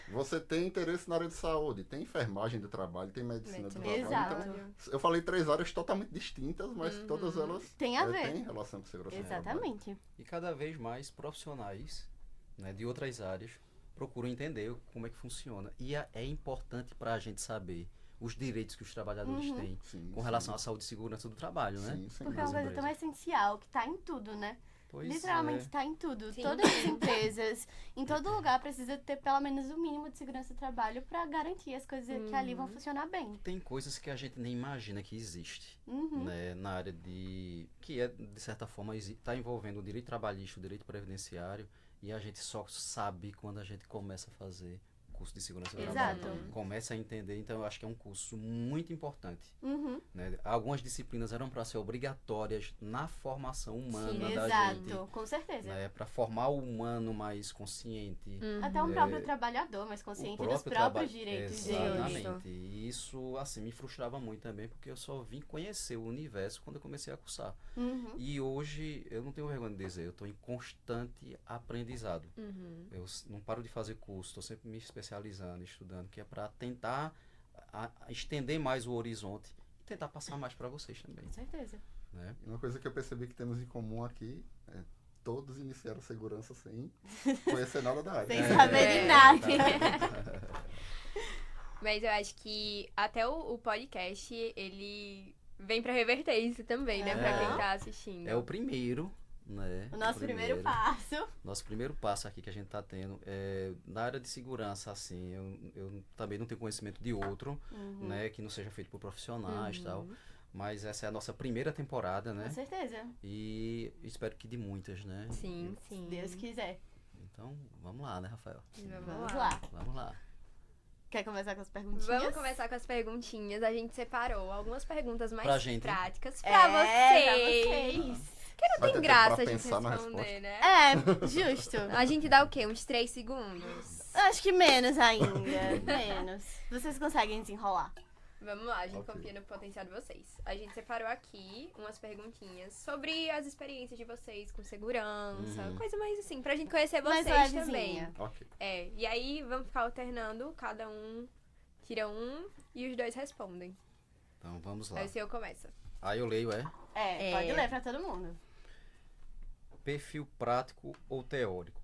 Você tem interesse na área de saúde, tem enfermagem do trabalho, tem medicina do trabalho. Exato. Então, eu falei 3 áreas totalmente distintas, mas todas elas Tem a ver. têm relação com segurança do trabalho. Exatamente. E cada vez mais profissionais, né, de outras áreas procuram entender como é que funciona. E é importante para a gente saber os direitos que os trabalhadores têm Sim, com relação à saúde e segurança do trabalho, né? Sim, sim. Porque é uma coisa tão essencial que tá em tudo, né? Pois Literalmente é. tá em tudo. Sim. Todas as empresas, em todo lugar, precisa ter pelo menos o mínimo de segurança do trabalho pra garantir as coisas que ali vão funcionar bem. Tem coisas que a gente nem imagina que existe, né, na área que é, de certa forma, está envolvendo o direito trabalhista, o direito previdenciário, e a gente só sabe quando a gente começa a fazer curso de segurança do Exato. trabalho. Começa a entender, então eu acho que é um curso muito importante. Uhum. Né? Algumas disciplinas eram para ser obrigatórias na formação humana Sim, da Exato, gente. com certeza. Né? Para formar o humano mais consciente. Até um próprio trabalhador mais consciente O dos próprio próprios traba- direitos dele. Exatamente. E isso, assim, me frustrava muito também, porque eu só vim conhecer o universo quando eu comecei a cursar. Uhum. E hoje, eu não tenho vergonha de dizer, eu estou em constante aprendizado. Eu não paro de fazer curso, estou sempre me especializando, estudando, que é para tentar estender mais o horizonte e tentar passar mais para vocês também. Com certeza. Né? Uma coisa que eu percebi que temos em comum aqui é todos iniciaram segurança sem conhecer nada da área. Sem saber de nada. Mas eu acho que até o podcast, ele vem pra reverter isso também, né? Pra quem tá assistindo. É o primeiro, né? O nosso primeiro passo. Nosso primeiro passo aqui que a gente está tendo é na área de segurança, assim, eu também não tenho conhecimento de outro, né, que não seja feito por profissionais e tal, mas essa é a nossa primeira temporada, né, Com certeza. e espero que de muitas, né. Sim, Se sim. Deus quiser. Então, vamos lá, né, Rafael? Vamos lá. Vamos lá. Quer começar com as perguntinhas? Vamos começar com as perguntinhas. A gente separou algumas perguntas mais Pra gente. práticas É, pra pra vocês. vocês. Que não Vai ter tem tempo graça pra a gente pensar na responder, né? É, justo. A gente dá o quê? Uns 3 segundos? Acho que menos ainda. Menos. Vocês conseguem desenrolar. Vamos lá, a gente Ok. confia no potencial de vocês. A gente separou aqui umas perguntinhas sobre as experiências de vocês com segurança, coisa mais assim, pra gente conhecer Mais vocês levezinha. também. Ok. É, e aí vamos ficar alternando, cada um tira um e os 2 respondem. Então, vamos lá. Aí o seu começa. Aí eu leio, É, pode ler pra todo mundo. perfil prático ou teórico?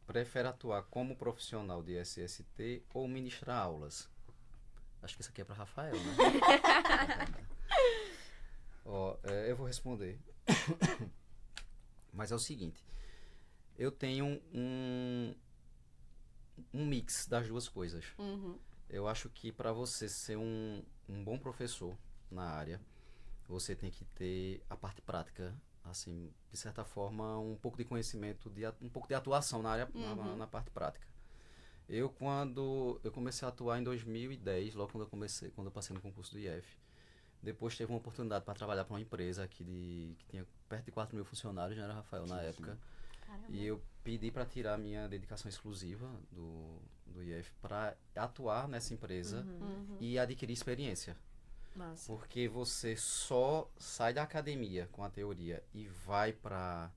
Prefere atuar como profissional de SST ou ministrar aulas? Acho que isso aqui é para Rafael, né? Ó, eu vou responder. Mas é o seguinte, eu tenho um mix das duas coisas. Eu acho que para você ser um bom professor na área, você tem que ter a parte prática, assim, de certa forma, um pouco de conhecimento, um pouco de atuação na área, na parte prática. Quando eu comecei a atuar em 2010, logo quando eu passei no concurso do IF, depois teve uma oportunidade para trabalhar para uma empresa aqui que tinha perto de 4 mil funcionários, já era Rafael na época. Caramba. E eu pedi para tirar minha dedicação exclusiva do IF para atuar nessa empresa e adquirir experiência. Massa. Porque você só sai da academia com a teoria e vai para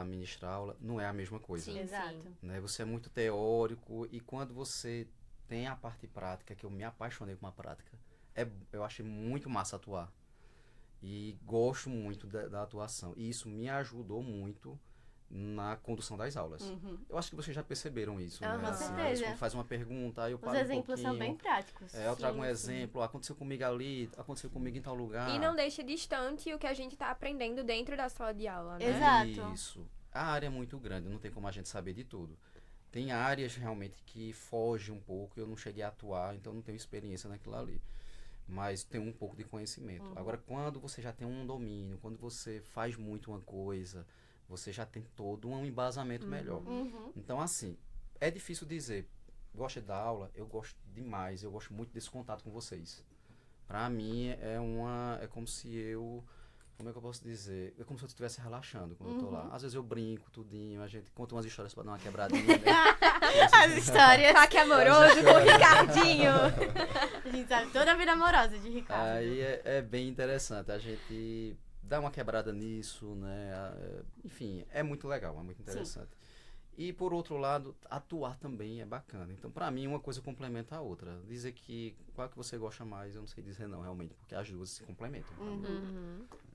ministrar aula, não é a mesma coisa. Sim, Exato. sim. Né? Você é muito teórico e quando você tem a parte prática, que eu me apaixonei com a prática, eu achei muito massa atuar. E gosto muito da atuação. E isso me ajudou muito na condução das aulas. Eu acho que vocês já perceberam isso, né? Com Assim, certeza. quando faz uma pergunta, aí eu Os paro um exemplos são bem pouquinho, práticos. eu trago um Sim, sim. exemplo, aconteceu comigo ali, aconteceu comigo em tal lugar. E não deixa distante o que a gente tá aprendendo dentro da sala de aula, né? Exato. Isso. A área é muito grande, não tem como a gente saber de tudo. Tem áreas realmente que fogem um pouco, eu não cheguei a atuar, então não tenho experiência naquilo ali. Mas tenho um pouco de conhecimento. Agora, quando você já tem um domínio, quando você faz muito uma coisa, você já tem todo um embasamento melhor. Então, assim, é difícil dizer gosta de dar aula, eu gosto demais, eu gosto muito desse contato com vocês. Pra mim é como se eu, como é que eu posso dizer? É como se eu estivesse relaxando quando eu tô lá. Às vezes eu brinco, tudinho, a gente conta umas histórias pra dar uma quebradinha, né? As histórias. Tá que amoroso com o Ricardinho. A gente sabe toda a vida amorosa de Ricardo. Aí é bem interessante, a gente dá uma quebrada nisso, né? Enfim, é muito legal, é muito interessante. E por outro lado, atuar também é bacana. Então, pra mim, uma coisa complementa a outra. Dizer que qual que você gosta mais, eu não sei dizer não, realmente, porque as duas se complementam.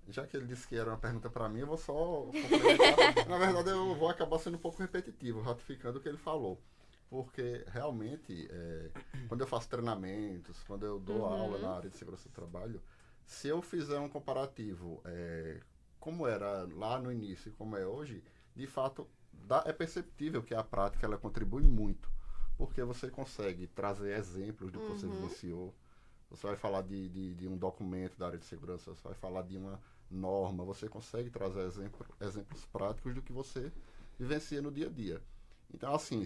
Já que ele disse que era uma pergunta para mim, eu vou só complementar. Na verdade, eu vou acabar sendo um pouco repetitivo, ratificando o que ele falou. Porque, realmente, quando eu faço treinamentos, quando eu dou aula na área de segurança do trabalho, se eu fizer um comparativo como era lá no início e como é hoje, de fato, é perceptível que a prática ela contribui muito. Porque você consegue trazer exemplos do que você vivenciou. Você vai falar de um documento da área de segurança, você vai falar de uma norma, você consegue trazer exemplos práticos do que você vivencia no dia a dia. Então, assim,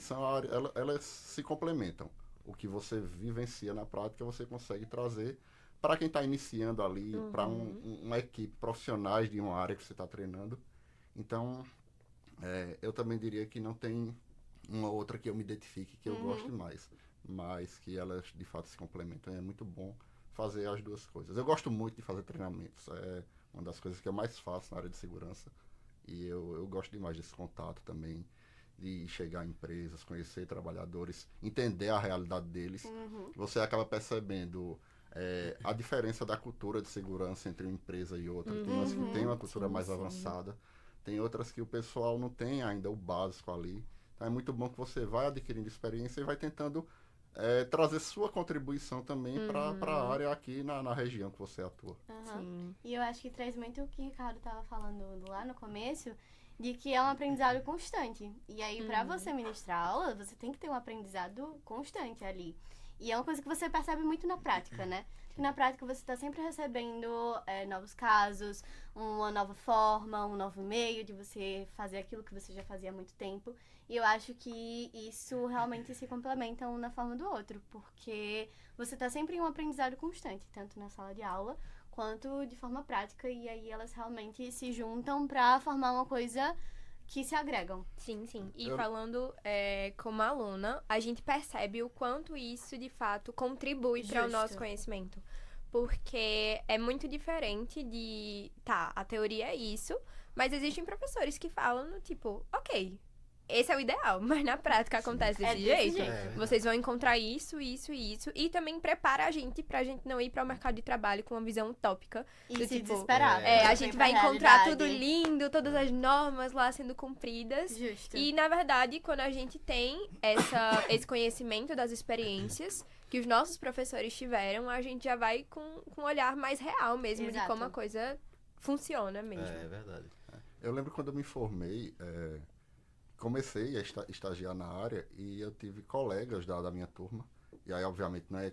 elas se complementam. O que você vivencia na prática, você consegue trazer para quem está iniciando ali, para uma equipe, profissionais de uma área que você está treinando. Então, eu também diria que não tem uma outra que eu me identifique que eu goste mais, mas que elas de fato se complementam. É muito bom fazer as duas coisas. Eu gosto muito de fazer treinamentos, é uma das coisas que eu mais faço na área de segurança, e eu gosto demais desse contato também, de chegar em empresas, conhecer trabalhadores, entender a realidade deles. Você acaba percebendo a diferença da cultura de segurança entre uma empresa e outra. Tem umas que têm uma cultura mais avançada, tem outras que o pessoal não tem ainda o básico ali. Então é muito bom que você vai adquirindo experiência e vai tentando trazer sua contribuição também para a área aqui na região que você atua. Sim. E eu acho que traz muito o que o Ricardo estava falando lá no começo, de que é um aprendizado constante. E aí, para você ministrar aula, você tem que ter um aprendizado constante ali. E é uma coisa que você percebe muito na prática, né? Que na prática você está sempre recebendo novos casos, uma nova forma, um novo meio de você fazer aquilo que você já fazia há muito tempo. E eu acho que isso realmente se complementa um na forma do outro, porque você está sempre em um aprendizado constante, tanto na sala de aula quanto de forma prática, e aí elas realmente se juntam para formar uma coisa que se agregam. Sim, sim. E falando como aluna, a gente percebe o quanto isso, de fato, contribui para o nosso conhecimento. Porque é muito diferente de... Tá, a teoria é isso, mas existem professores que falam, tipo, ok, esse é o ideal, mas na prática acontece desse jeito. Vocês vão encontrar isso, isso e isso. E também prepara a gente pra gente não ir para o mercado de trabalho com uma visão utópica. E do se tipo, desesperar. a gente vai encontrar tudo lindo, todas as normas lá sendo cumpridas. Justo. E, na verdade, quando a gente tem esse conhecimento das experiências que os nossos professores tiveram, a gente já vai com um olhar mais real mesmo de como a coisa funciona mesmo. É verdade. Eu lembro quando eu me formei... comecei a estagiar na área e eu tive colegas da minha turma, e aí obviamente não é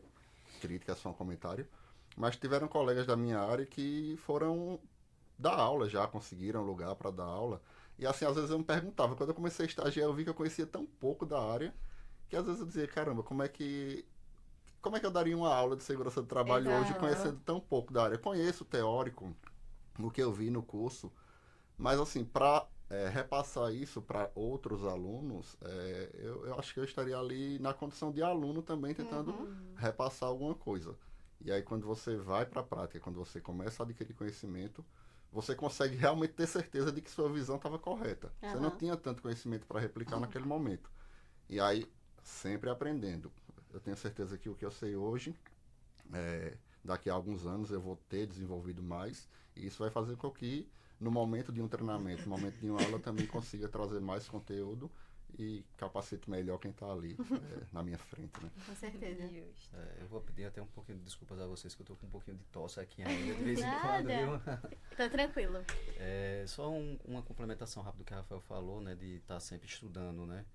crítica, é só um comentário, mas tiveram colegas da minha área que foram dar aula já, conseguiram lugar para dar aula, e assim, às vezes eu me perguntava, quando eu comecei a estagiar eu vi que eu conhecia tão pouco da área, que às vezes eu dizia, caramba, como é que eu daria uma aula de segurança do trabalho hoje conhecendo tão pouco da área? Eu conheço o teórico, no que eu vi no curso, mas assim, para repassar isso para outros alunos, eu acho que eu estaria ali na condição de aluno também tentando repassar alguma coisa. E aí quando você vai para a prática, quando você começa a adquirir conhecimento, você consegue realmente ter certeza de que sua visão estava correta. Você não tinha tanto conhecimento para replicar naquele momento. E aí, sempre aprendendo. Eu tenho certeza que o que eu sei hoje, daqui a alguns anos eu vou ter desenvolvido mais, e isso vai fazer com que no momento de um treinamento, no momento de uma aula, também consiga trazer mais conteúdo e capacite melhor quem está ali na minha frente, né? Com certeza. Eu vou pedir até um pouquinho de desculpas a vocês, que eu tô com um pouquinho de tosse aqui ainda, de vez em quando, viu? Tá tranquilo. Só uma complementação rápida do que a Rafael falou, né, de estar sempre estudando, né?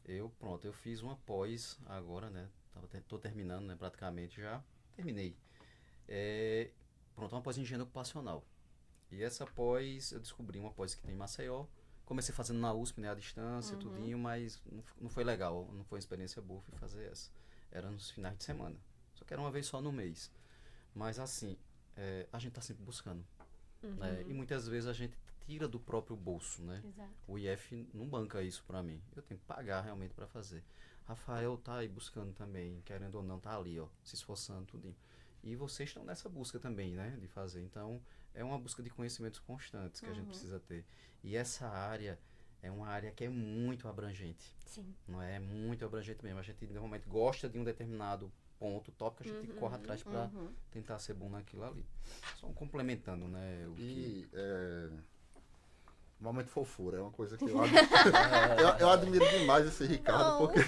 Eu fiz uma pós agora, né? Tô terminando, né, praticamente já. Terminei. Uma pós em higiene ocupacional. E essa pós, eu descobri uma pós que tem em Maceió, comecei fazendo na USP, né, à distância, tudinho, mas não foi legal, não foi uma experiência boa, fui fazer essa. Era nos finais de semana, só que era uma vez só no mês. Mas assim, a gente tá sempre buscando, né? E muitas vezes a gente tira do próprio bolso, né? Exato. O IF não banca isso pra mim, eu tenho que pagar realmente pra fazer. Rafael tá aí buscando também, querendo ou não, tá ali, ó, se esforçando, tudinho. E vocês estão nessa busca também, né, de fazer. Então, é uma busca de conhecimentos constantes que a gente precisa ter. E essa área é uma área que é muito abrangente. Sim. Não é muito abrangente mesmo. A gente normalmente gosta de um determinado ponto, tópico, a gente corre atrás para tentar ser bom naquilo ali. Só complementando, né? Momento fofura, é uma coisa que eu admiro demais esse Ricardo, porque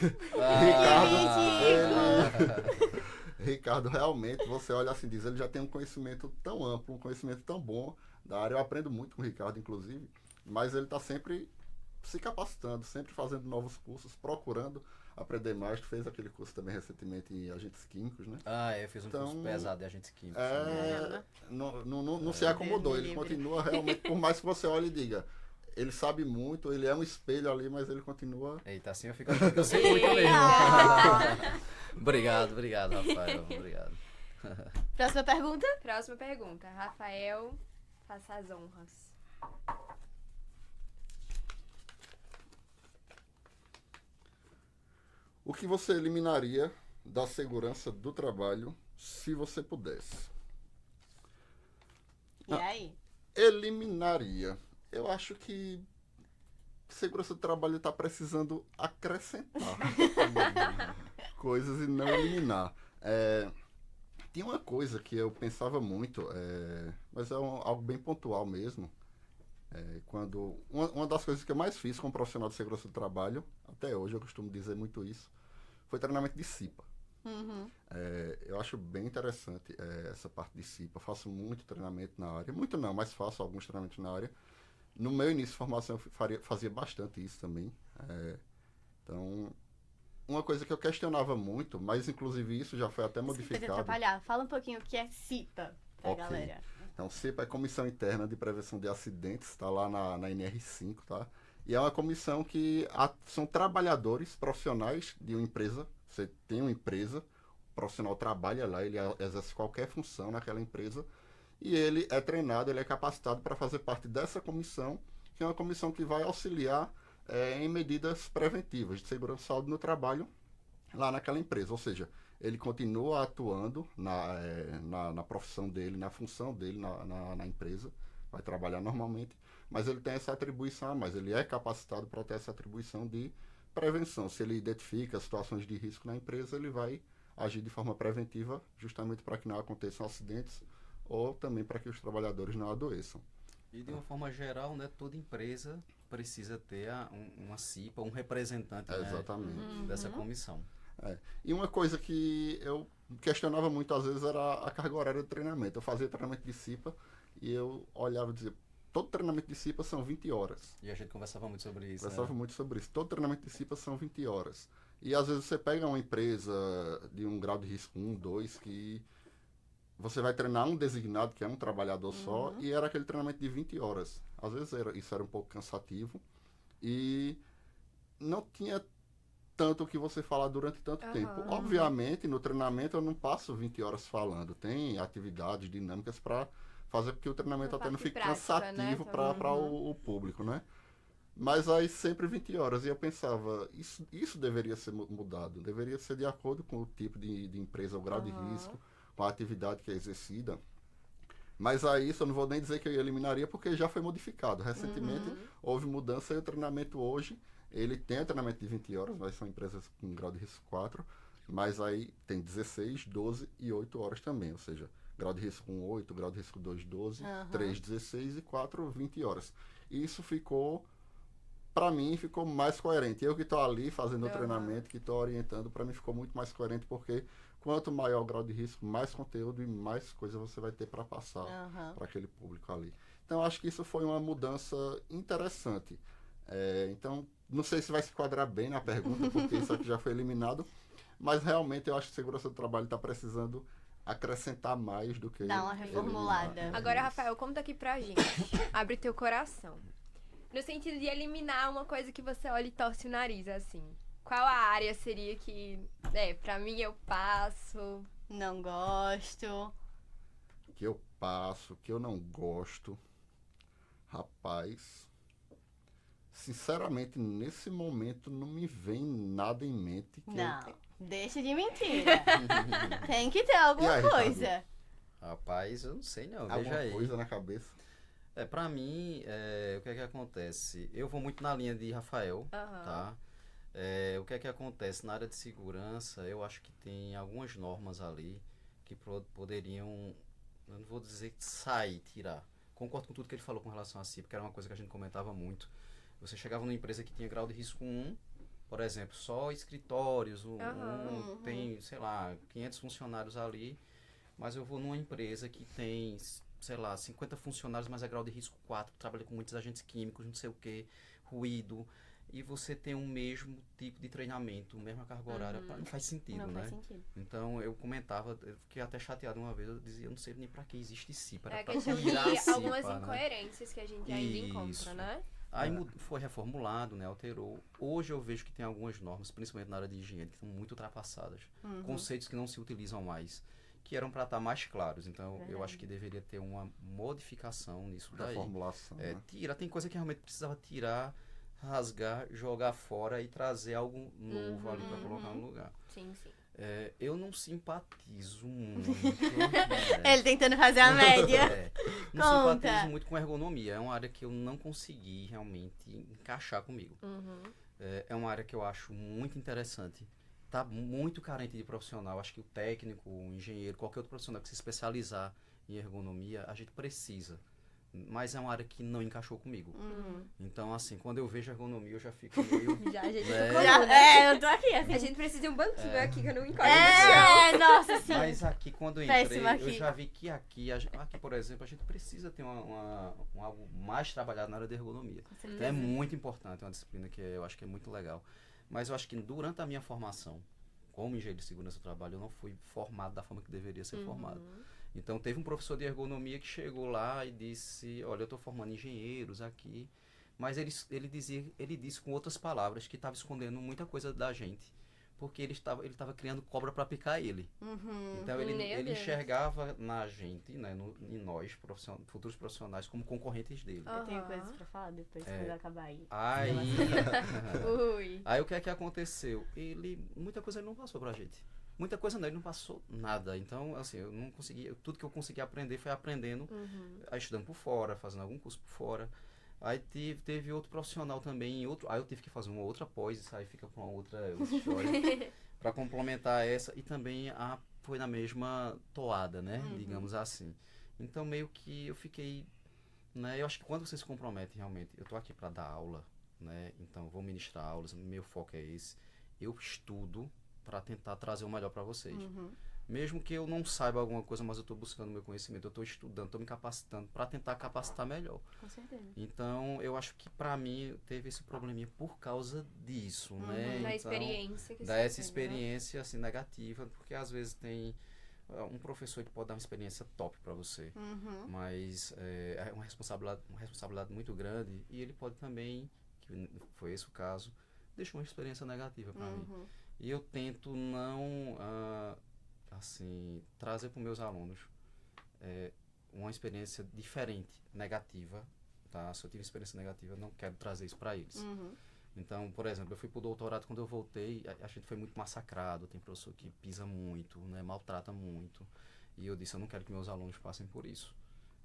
Ricardo realmente, você olha assim, diz, ele já tem um conhecimento tão amplo, um conhecimento tão bom da área. Eu aprendo muito com o Ricardo, inclusive, mas ele está sempre se capacitando, sempre fazendo novos cursos, procurando aprender mais. Tu fez aquele curso também recentemente em agentes químicos, né? Eu fiz um curso pesado de agentes químicos. Não se acomodou, ele continua realmente, por mais que você olhe e diga, ele sabe muito, ele é um espelho ali, mas ele continua... Eita, assim eu fico achando que eu sei muito mesmo. Obrigado, Rafael, obrigado. Próxima pergunta? Próxima pergunta. Rafael, faça as honras. O que você eliminaria da segurança do trabalho se você pudesse? E aí? Eliminaria. Eu acho que segurança do trabalho está precisando acrescentar coisas e não eliminar. Tinha uma coisa que eu pensava muito, mas é algo bem pontual mesmo. Quando uma das coisas que eu mais fiz como profissional de segurança do trabalho, até hoje eu costumo dizer muito isso, foi treinamento de CIPA. Eu acho bem interessante essa parte de CIPA. Eu faço muito treinamento na área. Muito não, mas faço alguns treinamentos na área. No meu início de formação eu fazia bastante isso também. Então, uma coisa que eu questionava muito, mas inclusive isso já foi até Sem modificado. atrapalhar. Fala um pouquinho o que é CIPA pra galera. Então, CIPA é Comissão Interna de Prevenção de Acidentes, está lá na NR5, tá? E é uma comissão que são trabalhadores profissionais de uma empresa. Você tem uma empresa, o profissional trabalha lá, ele exerce qualquer função naquela empresa, e ele é treinado, ele é capacitado para fazer parte dessa comissão, que é uma comissão que vai auxiliar em medidas preventivas de segurança e saúde no trabalho lá naquela empresa. Ou seja, ele continua atuando na profissão dele, na função dele na empresa, vai trabalhar normalmente, mas ele tem essa atribuição, mas ele é capacitado para ter essa atribuição de prevenção. Se ele identifica situações de risco na empresa, ele vai agir de forma preventiva, justamente para que não aconteçam acidentes ou também para que os trabalhadores não adoeçam. E de uma forma geral, né, toda empresa precisa ter uma CIPA, um representante, né, exatamente. dessa comissão. E uma coisa que eu questionava muito às vezes era a carga horária de treinamento. Eu fazia treinamento de CIPA e eu olhava e dizia, todo treinamento de CIPA são 20 horas. E a gente conversava muito sobre isso. Conversava muito sobre isso. Todo treinamento de CIPA são 20 horas. E às vezes você pega uma empresa de um grau de risco 1, 2, que você vai treinar um designado, que é um trabalhador só, e era aquele treinamento de 20 horas. Às vezes isso era um pouco cansativo e não tinha tanto o que você falar durante tanto tempo. Obviamente, no treinamento eu não passo 20 horas falando. Tem atividades dinâmicas para fazer com que o treinamento até não fique cansativo, né? Para o público, né? Mas aí sempre 20 horas. E eu pensava, isso deveria ser mudado. Deveria ser de acordo com o tipo de empresa, o grau de risco, com a atividade que é exercida. Mas aí isso eu não vou nem dizer que eu eliminaria, porque já foi modificado. Recentemente houve mudança e o treinamento hoje, ele tem treinamento de 20 horas, mas são empresas com grau de risco 4, mas aí tem 16, 12 e 8 horas também. Ou seja, grau de risco 1, 8, grau de risco 2, 12, 3, 16 e 4, 20 horas. E isso ficou, para mim, ficou mais coerente. Eu que estou ali fazendo o treinamento, que estou orientando, para mim ficou muito mais coerente, porque quanto maior o grau de risco, mais conteúdo e mais coisa você vai ter para passar para aquele público ali. Então, acho que isso foi uma mudança interessante. Então, não sei se vai se quadrar bem na pergunta, porque isso aqui já foi eliminado, mas realmente eu acho que a segurança do trabalho está precisando acrescentar mais do que... Dá uma reformulada. Agora, Rafael, conta aqui pra gente. Abre teu coração. No sentido de eliminar uma coisa que você olha e torce o nariz, assim. Qual a área seria que, pra mim eu passo? Não gosto. Que eu passo, que eu não gosto. Rapaz, sinceramente, nesse momento não me vem nada em mente. Não, deixa de mentira. Tem que ter alguma E aí, coisa. Rapaz, eu não sei não, veja Alguma aí. coisa na cabeça. Pra mim, o que é que acontece? Eu vou muito na linha de Rafael, tá? O que é que acontece? Na área de segurança, eu acho que tem algumas normas ali que poderiam, eu não vou dizer tirar. Concordo com tudo que ele falou com relação a si, porque era uma coisa que a gente comentava muito. Você chegava numa empresa que tinha grau de risco 1, por exemplo, só escritórios, tem, sei lá, 500 funcionários ali, mas eu vou numa empresa que tem, sei lá, 50 funcionários, mas é grau de risco 4, trabalha com muitos agentes químicos, não sei o que, ruído, e você tem o mesmo tipo de treinamento, mesma carga horária, não faz sentido, Não né? faz sentido. Então eu comentava, eu fiquei até chateado uma vez, eu dizia, eu não sei nem pra que existe CIPA, É a pra questão de tirar a CIPA, algumas né? incoerências que a gente ainda encontra, Isso. né? Aí foi reformulado, né, alterou. Hoje eu vejo que tem algumas normas, principalmente na área de higiene, que estão muito ultrapassadas. Conceitos que não se utilizam mais, que eram para estar mais claros. Então eu acho que deveria ter uma modificação nisso daí. Reformulação, né? Tem coisa que realmente precisava tirar, rasgar, jogar fora e trazer algo novo ali para colocar no lugar. Sim, sim. Eu não simpatizo muito. né? Ele tentando fazer a média. Não Conta. simpatizo muito com ergonomia. É uma área que eu não consegui realmente encaixar comigo. É uma área que eu acho muito interessante. Tá muito carente de profissional. Acho que o técnico, o engenheiro, qualquer outro profissional que se especializar em ergonomia, a gente precisa. Mas é uma área que não encaixou comigo. Então, assim, quando eu vejo ergonomia, eu já fico meio... Já, a gente É. ficou, Já, né? eu tô aqui, assim. A gente precisa de um banquinho aqui que eu não encosto no chão. Nossa, sim. Mas aqui, quando eu entrei, Péssimo eu aqui. já vi que aqui, por exemplo, a gente precisa ter algo mais trabalhado na área de ergonomia. Então é muito importante, é uma disciplina que eu acho que é muito legal. Mas eu acho que durante a minha formação, como engenheiro de segurança do trabalho, eu não fui formado da forma que deveria ser formado. Então teve um professor de ergonomia que chegou lá e disse, olha, eu estou formando engenheiros aqui, mas ele disse com outras palavras que estava escondendo muita coisa da gente, porque ele estava criando cobra para picar ele. Então ele Meu Deus. enxergava na gente, né, em nós, futuros profissionais, como concorrentes dele. Eu tenho coisas pra falar depois, quando eu acabar aí. Ui. Aí o que é que aconteceu? Muita coisa ele não passou pra gente. Muita coisa não, ele não passou nada. Então, assim, eu não consegui. Tudo que eu consegui aprender foi aprendendo, estudando por fora, fazendo algum curso por fora. Aí teve outro profissional também, aí eu tive que fazer uma outra pós, isso aí fica com uma outra história, para complementar essa. E também foi na mesma toada, né? Digamos assim. Então, meio que eu fiquei. Né, eu acho que quando você se compromete realmente, eu tô aqui para dar aula, né? Então, vou ministrar aulas, meu foco é esse. Eu estudo para tentar trazer o melhor para vocês. Mesmo que eu não saiba alguma coisa, mas eu estou buscando meu conhecimento, eu estou estudando, estou me capacitando para tentar capacitar melhor. Com certeza. Então, eu acho que para mim teve esse probleminha por causa disso, né? Da Então, experiência que dessa você teve, né? experiência assim negativa, porque às vezes tem um professor que pode dar uma experiência top para você, mas é uma responsabilidade muito grande e ele pode também, que foi esse o caso, deixar uma experiência negativa para mim. E eu tento não, assim, trazer para os meus alunos uma experiência diferente, negativa, tá? Se eu tive experiência negativa, eu não quero trazer isso para eles. Então, por exemplo, eu fui pro doutorado, quando eu voltei, a gente foi muito massacrado, tem professor que pisa muito, né, maltrata muito. E eu disse, eu não quero que meus alunos passem por isso.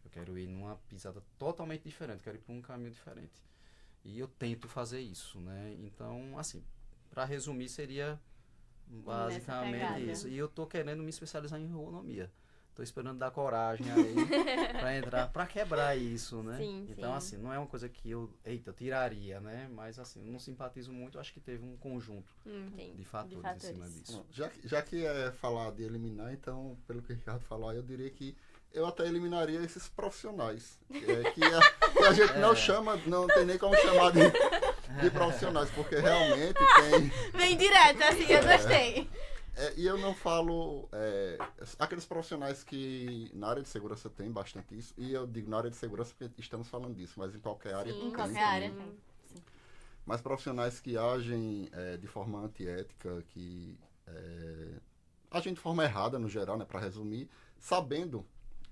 Eu quero ir numa pisada totalmente diferente, quero ir por um caminho diferente. E eu tento fazer isso, né? Então, assim, para resumir, seria basicamente isso. E eu tô querendo me especializar em ergonomia. Tô esperando dar coragem aí para entrar, para quebrar isso, né? Sim, então, sim. assim, não é uma coisa que eu tiraria, né? Mas, assim, eu não simpatizo muito, acho que teve um conjunto Entendi. de fatores em cima disso. Já que é falar de eliminar, então, pelo que o Ricardo falou, eu diria que eu até eliminaria esses profissionais. Que a gente não chama, não tem nem como chamar de profissionais, porque realmente tem... Bem direto, assim, eu gostei. E eu não falo... aqueles profissionais que na área de segurança tem bastante isso, e eu digo na área de segurança porque estamos falando disso, mas em qualquer área Sim, tem em qualquer também. área tem. Sim. Mas profissionais que agem de forma antiética, que agem de forma errada no geral, né, para resumir, sabendo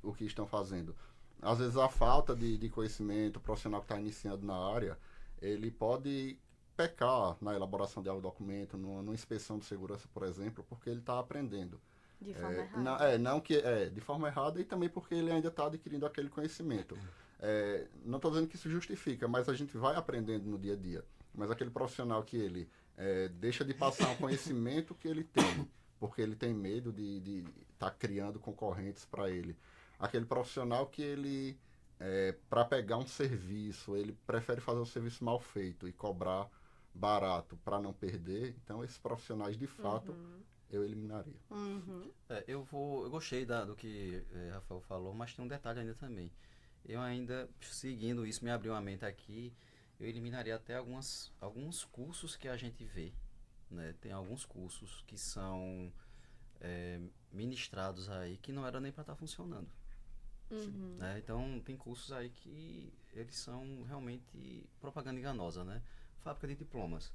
o que estão fazendo. Às vezes a falta de conhecimento, o profissional que está iniciando na área, ele pode pecar na elaboração de algum documento, numa inspeção de segurança, por exemplo, porque ele está aprendendo. De forma errada. De forma errada e também porque ele ainda está adquirindo aquele conhecimento. Não estou dizendo que isso justifica, mas a gente vai aprendendo no dia a dia. Mas aquele profissional que ele deixa de passar um conhecimento que ele tem, porque ele tem medo de estar criando concorrentes para ele. Aquele profissional que ele, para pegar um serviço, ele prefere fazer um serviço mal feito e cobrar barato para não perder. Então, esses profissionais, de fato, eu eliminaria. Uhum. Eu gostei do que Rafael falou, mas tem um detalhe ainda também. Eu ainda, seguindo isso, me abriu uma mente aqui, eu eliminaria até alguns cursos que a gente vê, né? Tem alguns cursos que são ministrados aí que não era nem para estar funcionando. Né? Então, tem cursos aí que eles são realmente propaganda enganosa, né? Fábrica de diplomas.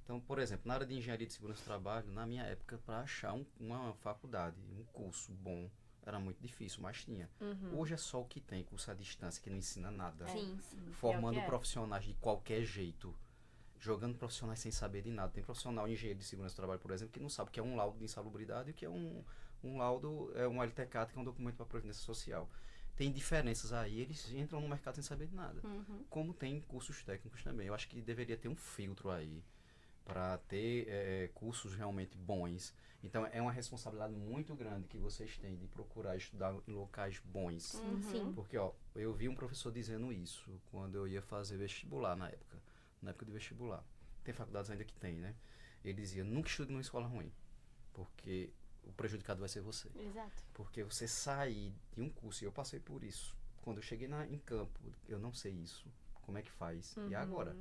Então, por exemplo, na área de engenharia de segurança do trabalho, na minha época, para achar uma faculdade, um curso bom, era muito difícil, mas tinha. Hoje é só o que tem, curso à distância, que não ensina nada. Sim. Formando É o que é. profissionais de qualquer jeito. Jogando profissionais sem saber de nada. Tem profissional em engenharia de segurança do trabalho, por exemplo, que não sabe o que é um laudo de insalubridade e o que é um laudo, um LTCAT, que é um documento para previdência social. Tem diferenças aí, eles entram no mercado sem saber de nada. Como tem cursos técnicos também. Eu acho que deveria ter um filtro aí para ter cursos realmente bons. Então, é uma responsabilidade muito grande que vocês têm de procurar estudar em locais bons. Sim. Porque, eu vi um professor dizendo isso quando eu ia fazer vestibular na época de vestibular. Tem faculdades ainda que tem, né? Ele dizia, nunca estude numa escola ruim, porque o prejudicado vai ser você. Exato. Porque você sair de um curso, e eu passei por isso. Quando eu cheguei em campo, eu não sei isso. Como é que faz? E agora?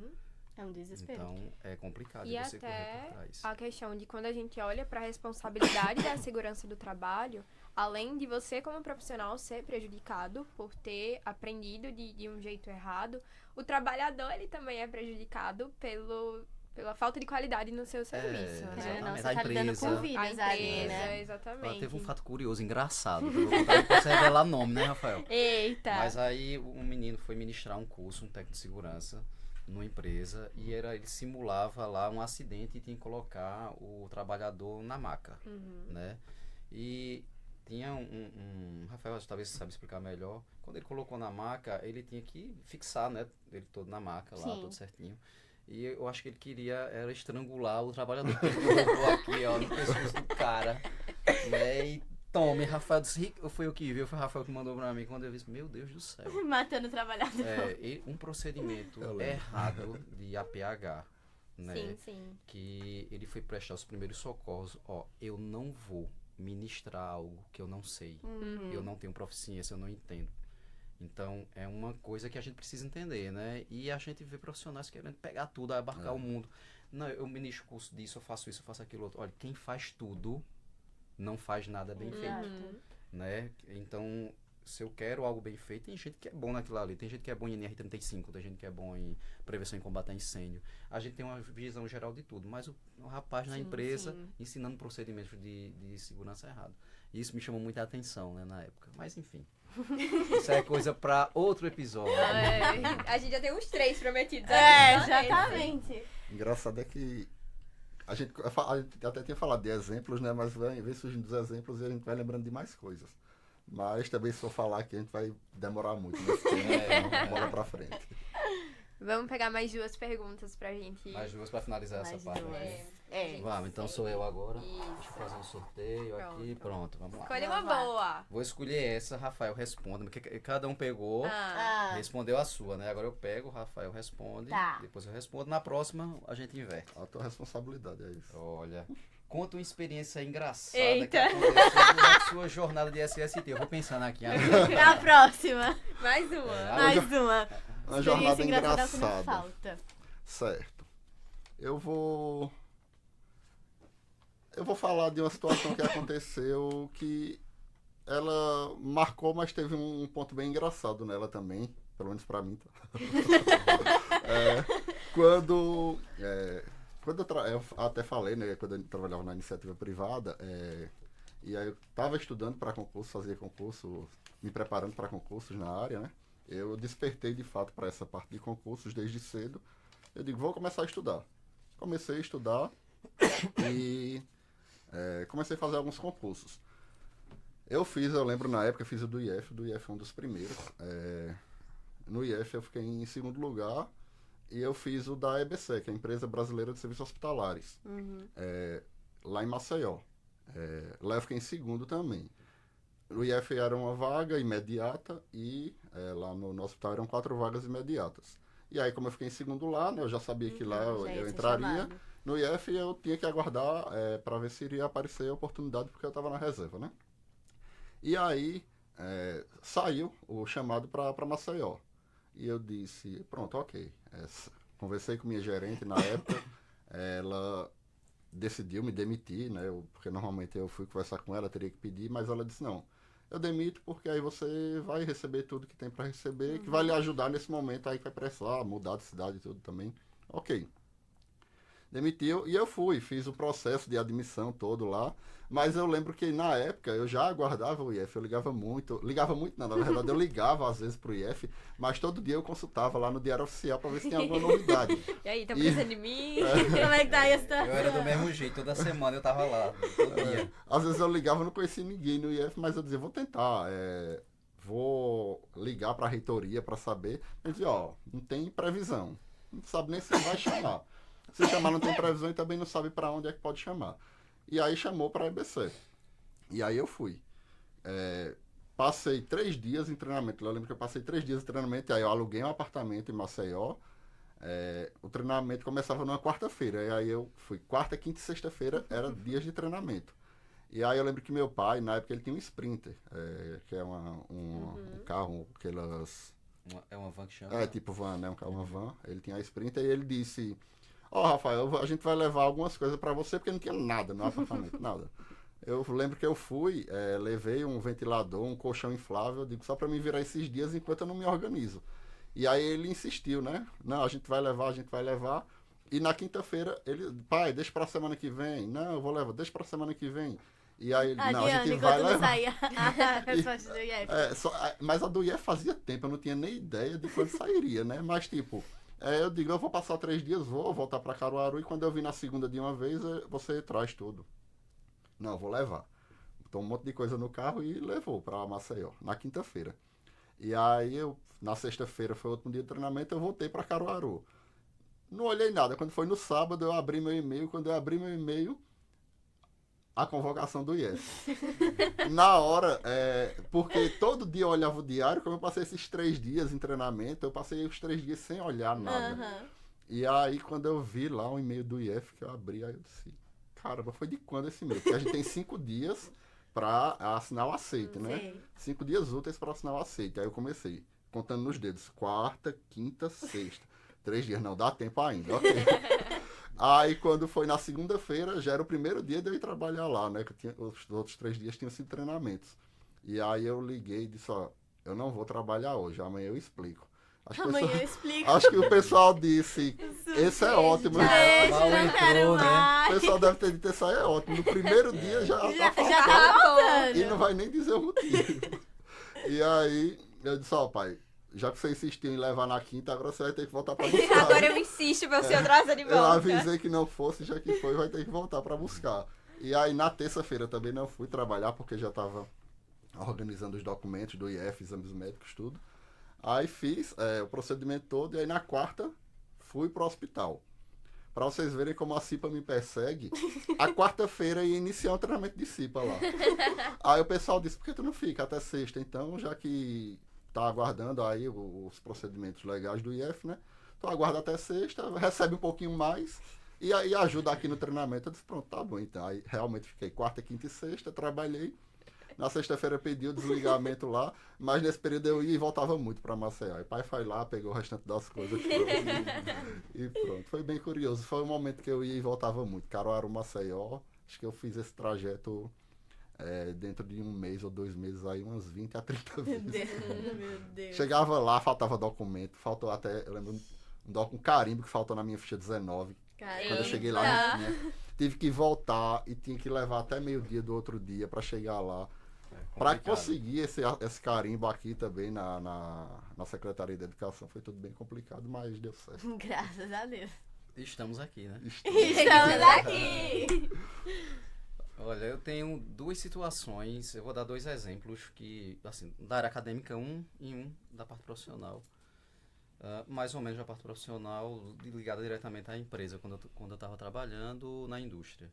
É um desespero. Então, é complicado E você correr até por trás. a questão de quando a gente olha para a responsabilidade da segurança do trabalho, além de você como profissional ser prejudicado por ter aprendido de um jeito errado, o trabalhador ele também é prejudicado pela falta de qualidade no seu serviço, né? exatamente. Não, A você tá lidando empresa- com A vidas empresa, ali, né? exatamente. Ela teve um fato curioso, engraçado. Que eu vou contar, não posso revelar nome, né, Rafael? Eita! Mas aí um menino foi ministrar um curso, um técnico de segurança, numa empresa, e ele simulava lá um acidente e tinha que colocar o trabalhador na maca, né? E tinha Rafael talvez sabe explicar melhor, quando ele colocou na maca, ele tinha que fixar, né? Ele todo na maca lá, Sim. todo certinho. E eu acho que ele queria era estrangular o trabalhador. Ele colocou aqui, no pescoço do cara, né? E tome, Rafael disse, foi o que viu, foi o Rafael que mandou pra mim, quando eu disse, meu Deus do céu. Matando o trabalhador. E um procedimento Eu lembro. errado de APH, né? Sim. Que ele foi prestar os primeiros socorros. Eu não vou ministrar algo que eu não sei. Eu não tenho proficiência, eu não entendo. Então, é uma coisa que a gente precisa entender, né? E a gente vê profissionais querendo pegar tudo, abarcar o mundo. Não, eu ministro curso disso, eu faço isso, eu faço aquilo outro. Olha, quem faz tudo não faz nada bem feito, né? Então, se eu quero algo bem feito, tem gente que é bom naquilo ali. Tem gente que é bom em NR35, tem gente que é bom em prevenção e combate a incêndio. A gente tem uma visão geral de tudo, mas o rapaz na empresa ensinando procedimentos de segurança errado. E isso me chamou muita atenção, né, na época. Mas, enfim. Isso é coisa para outro episódio. A gente já tem uns 3 prometidos. Exatamente. Engraçado é que a gente até tinha falado de exemplos, né? Mas vem surgindo os exemplos e a gente vai lembrando de mais coisas. Mas também se for falar aqui, a gente vai demorar muito nesse tempo, então bola pra frente. Vamos pegar mais 2 perguntas pra gente. Mais duas para finalizar essa Mais parte. duas. Né? É. Vamos, então sou eu agora. Isso. Deixa eu fazer um sorteio aqui. Pronto, vamos lá. Escolhe uma Vamos lá. boa. Vou escolher essa, Rafael responde, porque cada um pegou, respondeu a sua, né? Agora eu pego, o Rafael responde, Tá. depois eu respondo, na próxima a gente inverte. A tua responsabilidade é isso. Olha, conta uma experiência engraçada Eita. que aconteceu durante sua jornada de SST. Eu vou pensando aqui. Na próxima. Mais uma. Mais uma. Uma jornada Experiência engraçada é o que não engraçada. falta. Certo. Eu vou... Eu vou falar de uma situação que aconteceu que ela marcou, mas teve um ponto bem engraçado nela também, pelo menos pra mim. Tá? É, quando eu até falei, né, quando eu trabalhava na iniciativa privada, e aí eu estava estudando para concurso, fazia concurso, me preparando para concursos na área, né? Eu despertei de fato para essa parte de concursos desde cedo. Eu digo, vou começar a estudar. Comecei a estudar e comecei a fazer alguns concursos. Eu lembro na época, eu fiz o do IF é um dos primeiros. No IF eu fiquei em segundo lugar e eu fiz o da EBC, que é a Empresa Brasileira de Serviços Hospitalares, lá em Maceió. Lá eu fiquei em segundo também. No IF era uma vaga imediata e lá no hospital eram 4 vagas imediatas. E aí, como eu fiquei em segundo lá, né, eu já sabia que lá eu entraria. Chamado. No IF eu tinha que aguardar para ver se iria aparecer a oportunidade, porque eu estava na reserva, né? E aí saiu o chamado para Maceió. E eu disse, pronto, ok. Conversei com minha gerente na época, ela decidiu me demitir, né? Porque normalmente eu fui conversar com ela, teria que pedir, mas ela disse, não, eu demito porque aí você vai receber tudo que tem para receber, que vai lhe ajudar nesse momento aí que vai precisar, mudar de cidade e tudo também. Ok. Demitiu e eu fiz o processo de admissão todo lá, mas eu lembro que na época eu já aguardava o IF, eu ligava muito não, na verdade eu ligava às vezes pro IF, mas todo dia eu consultava lá no Diário Oficial para ver se tinha alguma novidade. E aí, tá precisando de mim? Como é que tá aí a situação? Eu era do mesmo jeito, toda semana eu tava lá, todo dia. Às vezes eu ligava, não conhecia ninguém no IF, mas eu dizia, vou tentar, vou ligar para a reitoria para saber. Eu dizia, não tem previsão, não sabe nem se vai chamar. Se chamar não tem previsão e também não sabe para onde é que pode chamar. E aí chamou para a EBC. E aí eu fui. Passei 3 dias em treinamento. Eu lembro que eu passei 3 dias em treinamento, e aí eu aluguei um apartamento em Maceió. O treinamento começava numa quarta-feira. E aí eu fui quarta, quinta e sexta-feira, era dias de treinamento. E aí eu lembro que meu pai, na época, ele tinha um Sprinter, que é um carro, aquelas... É uma van que chama? Tipo van, né? Uma van. Ele tinha a Sprinter e ele disse... Rafael, a gente vai levar algumas coisas para você, porque não tinha nada no apartamento, nada. Eu lembro que eu fui, levei um ventilador, um colchão inflável, digo, só para me virar esses dias enquanto eu não me organizo. E aí ele insistiu, né? Não, a gente vai levar. E na quinta-feira, ele, pai, deixa para a semana que vem. Não, eu vou levar, deixa para a semana que vem. E aí ele, não, a gente vai levar. Saía a resposta do IF. Mas a do IF fazia tempo, eu não tinha nem ideia de quando sairia, né? Mas tipo... eu digo, eu vou passar 3 dias, vou voltar para Caruaru e quando eu vim na segunda de uma vez, você traz tudo. Não, eu vou levar. Botou um monte de coisa no carro e levou para Maceió, na quinta-feira. E aí, na sexta-feira foi o último dia de treinamento, eu voltei para Caruaru. Não olhei nada. Quando foi no sábado, eu abri meu e-mail. Quando eu abri meu e-mail, a convocação do IF. Na hora, porque todo dia eu olhava o diário, como eu passei esses 3 dias em treinamento, eu passei os 3 dias sem olhar nada. E aí, quando eu vi lá o e-mail do IF, que eu abri, aí eu disse, caramba, foi de quando esse e-mail? Porque a gente tem 5 dias para assinar o aceite, né? 5 dias úteis para assinar o aceite. Aí eu comecei, contando nos dedos, quarta, quinta, sexta. 3 dias, não dá tempo ainda, ok. Aí, quando foi na segunda-feira, já era o primeiro dia de eu ir trabalhar lá, né? Que os outros 3 dias tinham sido treinamentos. E aí eu liguei e disse, eu não vou trabalhar hoje, amanhã eu explico. Amanhã eu explico. Acho que o pessoal disse, esse é ótimo. Mal entrou, né? O pessoal deve ter dito, esse aí é ótimo. No primeiro dia já Já tá tá faltando. e não vai nem dizer o motivo. E aí, eu disse, pai, já que você insistiu em levar na quinta, agora você vai ter que voltar para buscar. Agora eu insisto pra você trazer de volta. Eu avisei que não fosse, já que foi, vai ter que voltar para buscar. E aí, na terça-feira também não fui trabalhar, porque já estava organizando os documentos do IF, exames médicos, tudo. Aí fiz o procedimento todo, e aí na quarta fui pro hospital. Para vocês verem como a CIPA me persegue, a quarta-feira ia iniciar um treinamento de CIPA lá. Aí o pessoal disse, por que tu não fica até sexta? Então, já que tá aguardando aí os procedimentos legais do IF, né? Então aguarda até sexta, recebe um pouquinho mais e aí ajuda aqui no treinamento. Eu disse, pronto, tá bom. Então aí realmente fiquei quarta, quinta e sexta, trabalhei. Na sexta-feira pedi o desligamento lá, mas nesse período eu ia e voltava muito para Maceió. E pai foi lá, pegou o restante das coisas e pronto. Foi bem curioso. Foi um momento que eu ia e voltava muito. Caruaru, Maceió, Acho que eu fiz esse trajeto dentro de 1 mês ou 2 meses aí umas 20 a 30 Meu vezes. Deus, meu Deus. Chegava lá, faltava documento, faltou até, eu lembro, um carimbo que faltou na minha ficha 19. Quando eu cheguei lá não tinha. Tive que voltar e tinha que levar até meio-dia do outro dia para chegar lá. Para conseguir esse carimbo aqui também na Secretaria de Educação foi tudo bem complicado, mas deu certo. Graças a Deus. Estamos aqui, né? Estamos aqui! Olha, eu tenho 2 situações, eu vou dar 2 exemplos que, assim, da área acadêmica e um da parte profissional. Mais ou menos da parte profissional ligada diretamente à empresa, quando eu estava trabalhando na indústria.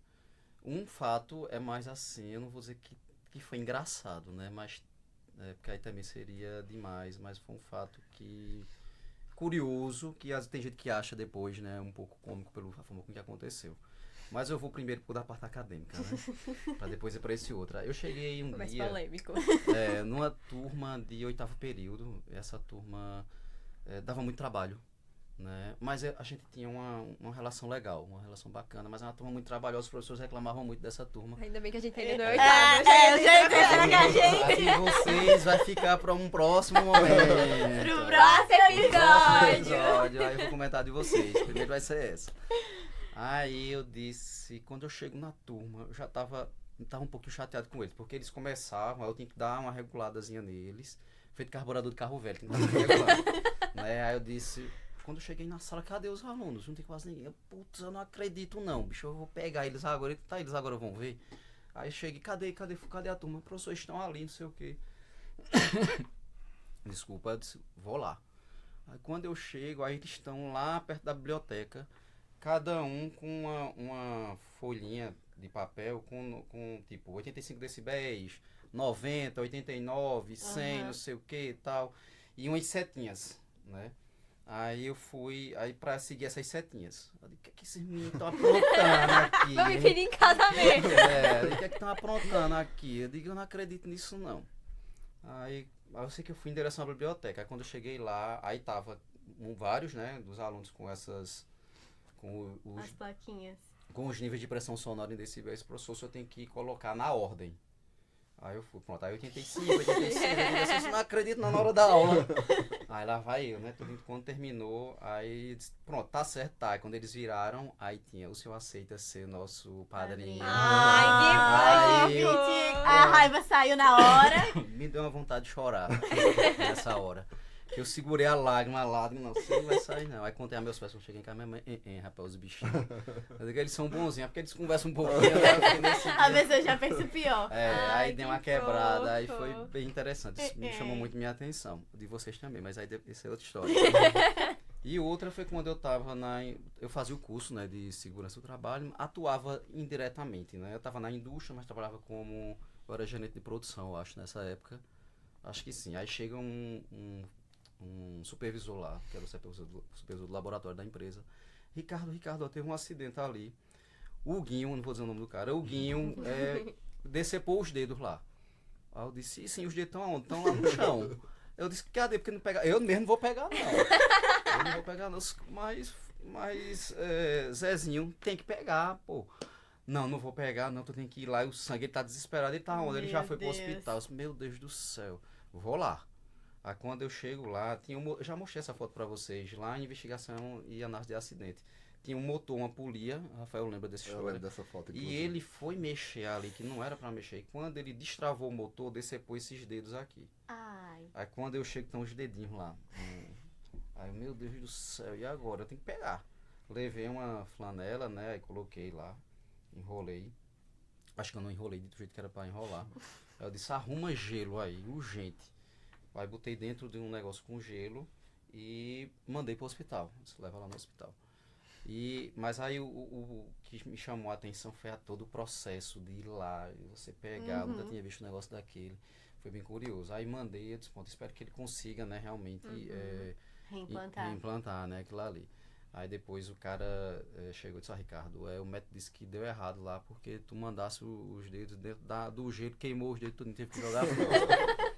Um fato é mais assim, eu não vou dizer que foi engraçado, né? Mas, porque aí também seria demais, mas foi um fato curioso, que tem gente que acha depois, né? Um pouco cômico pela forma com que aconteceu. Mas eu vou primeiro da parte acadêmica, né? Pra depois ir pra esse outro. Eu cheguei um Mais dia polêmico. numa turma de 8º período. Essa turma dava muito trabalho, né? Mas a gente tinha uma relação legal, uma relação bacana, mas era uma turma muito trabalhosa, os professores reclamavam muito dessa turma. Ainda bem que a gente ainda não é Eu sei pensando que a gente... Assim vocês vai ficar para um próximo momento. Pro próximo episódio! Aí eu vou comentar de vocês. Primeiro vai ser essa. Aí eu disse, quando eu chego na turma, eu já tava um pouquinho chateado com eles, porque eles começavam, aí eu tinha que dar uma reguladazinha neles, feito carburador de carro velho, tem que dar uma regulada, né? Aí eu disse, quando eu cheguei na sala, cadê os alunos? Não tem quase ninguém. Putz, eu não acredito não, bicho, eu vou pegar eles agora. Tá, eles agora vão ver. Aí eu cheguei, cadê a turma? Professores estão ali, não sei o quê. Desculpa, eu disse, vou lá. Aí quando eu chego, aí eles estão lá perto da biblioteca, cada um com uma folhinha de papel com tipo 85 decibéis, 90, 89, 100, não sei o que e tal. E umas setinhas, né? Aí eu fui, pra seguir essas setinhas. Eu digo, o que é que esses meninos estão aprontando aqui? Vou me pedir em casamento. O que é que estão aprontando aqui? Eu digo, eu não acredito nisso não. Aí eu sei que eu fui em direção à biblioteca. Aí quando eu cheguei lá, aí tava vários, né, dos alunos com essas... As plaquinhas. Com os níveis de pressão sonora em decibéis, professor, eu tenho que colocar na ordem. Aí eu fui, pronto, aí 85, 86, não acredito não, na hora da aula. Aí lá vai eu, né, tudo quando terminou, aí pronto, tá certo, tá. Aí quando eles viraram, aí tinha, o senhor aceita ser nosso padrinho. Ai, que fofo! A raiva saiu na hora. Me deu uma vontade de chorar nessa hora. Que eu segurei a lágrima, não sei, vai sair não. Aí contei a meus pais, quando cheguei em casa, minha mãe, rapaz, os bichinhos. Eu digo que eles são bonzinhos, é porque eles conversam um pouquinho. A pessoa já pensa o pior. Aí deu uma quebrada, fofo. aí foi bem interessante. Isso me chamou muito minha atenção. De vocês também, mas aí isso é outra história. E outra foi quando eu tava eu fazia o curso, né, de segurança do trabalho, atuava indiretamente, né? Eu tava na indústria, mas trabalhava eu era gerente de produção, eu acho, nessa época. Acho que sim. Aí chega um supervisor lá, que era o supervisor do laboratório da empresa. Ricardo, teve um acidente ali. O Guinho, não vou dizer o nome do cara, o Guinho decepou os dedos lá. Aí eu disse, sim, os dedos estão aonde? Estão lá no chão. Eu disse, cadê? Porque não pega. Eu mesmo não vou pegar, não. Eu não vou pegar, não. Mas Zezinho tem que pegar, pô. Não vou pegar, não, tu tem que ir lá. E o sangue, ele tá desesperado, ele tá onde? Ele já foi pro hospital. Eu disse, meu Deus do céu, vou lá. Aí quando eu chego lá, eu já mostrei essa foto pra vocês, lá em investigação e análise de acidente. Tinha um motor, uma polia, Rafael lembra dessa história. Eu lembro dessa foto, inclusive. E ele foi mexer ali, que não era pra mexer. E quando ele destravou o motor, decepou esses dedos aqui. Ai. Aí quando eu chego, estão os dedinhos lá. Aí, meu Deus do céu, e agora? Eu tenho que pegar. Levei uma flanela, né, aí coloquei lá, enrolei. Acho que eu não enrolei do jeito que era pra enrolar. Aí eu disse, arruma gelo aí, urgente. Aí botei dentro de um negócio com gelo e mandei pro hospital. Você leva lá no hospital. Mas aí o que me chamou a atenção foi todo o processo de ir lá e você pegar. Eu nunca tinha visto um negócio daquele. Foi bem curioso. Aí mandei, eu disse, pronto, espero que ele consiga, né, realmente reimplantar, né, aquilo ali. Aí depois o cara chegou e disse, Ricardo, o médico disse que deu errado lá porque tu mandasse os dedos dentro do gelo, queimou os dedos, tu não teve que jogar fora.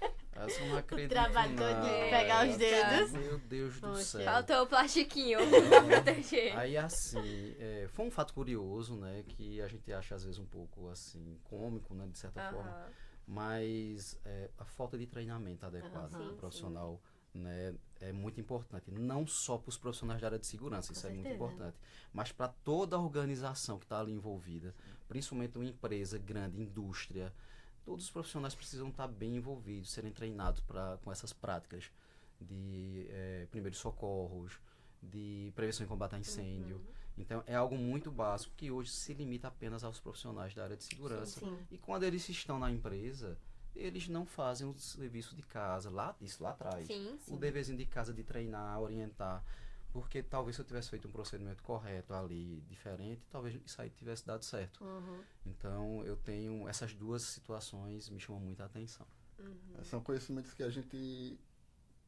Eu não acredito, trabalho todo não. de pegar os dedos. Meu Deus do Poxa. céu. Faltou o plastiquinho pra proteger. Aí, assim, foi um fato curioso, né? Que a gente acha, às vezes, um pouco, assim, cômico, né? De certa forma. Aham. Mas a falta de treinamento adequado Aham. do Sim, profissional, né? É muito importante. Não só para os profissionais da área de segurança, Com isso é muito certeza. importante. Mas para toda a organização que está ali envolvida, principalmente uma empresa grande, indústria, todos os profissionais precisam estar bem envolvidos, serem treinados com essas práticas de primeiros socorros, de prevenção e combate a incêndio. Então, é algo muito básico que hoje se limita apenas aos profissionais da área de segurança. Sim. E quando eles estão na empresa, eles não fazem o serviço de casa, isso lá atrás. Sim, O deverzinho de casa de treinar, orientar. Porque talvez se eu tivesse feito um procedimento correto ali, diferente, talvez isso aí tivesse dado certo. Uhum. Então, eu tenho essas duas situações, me chamam muita atenção. São conhecimentos que a gente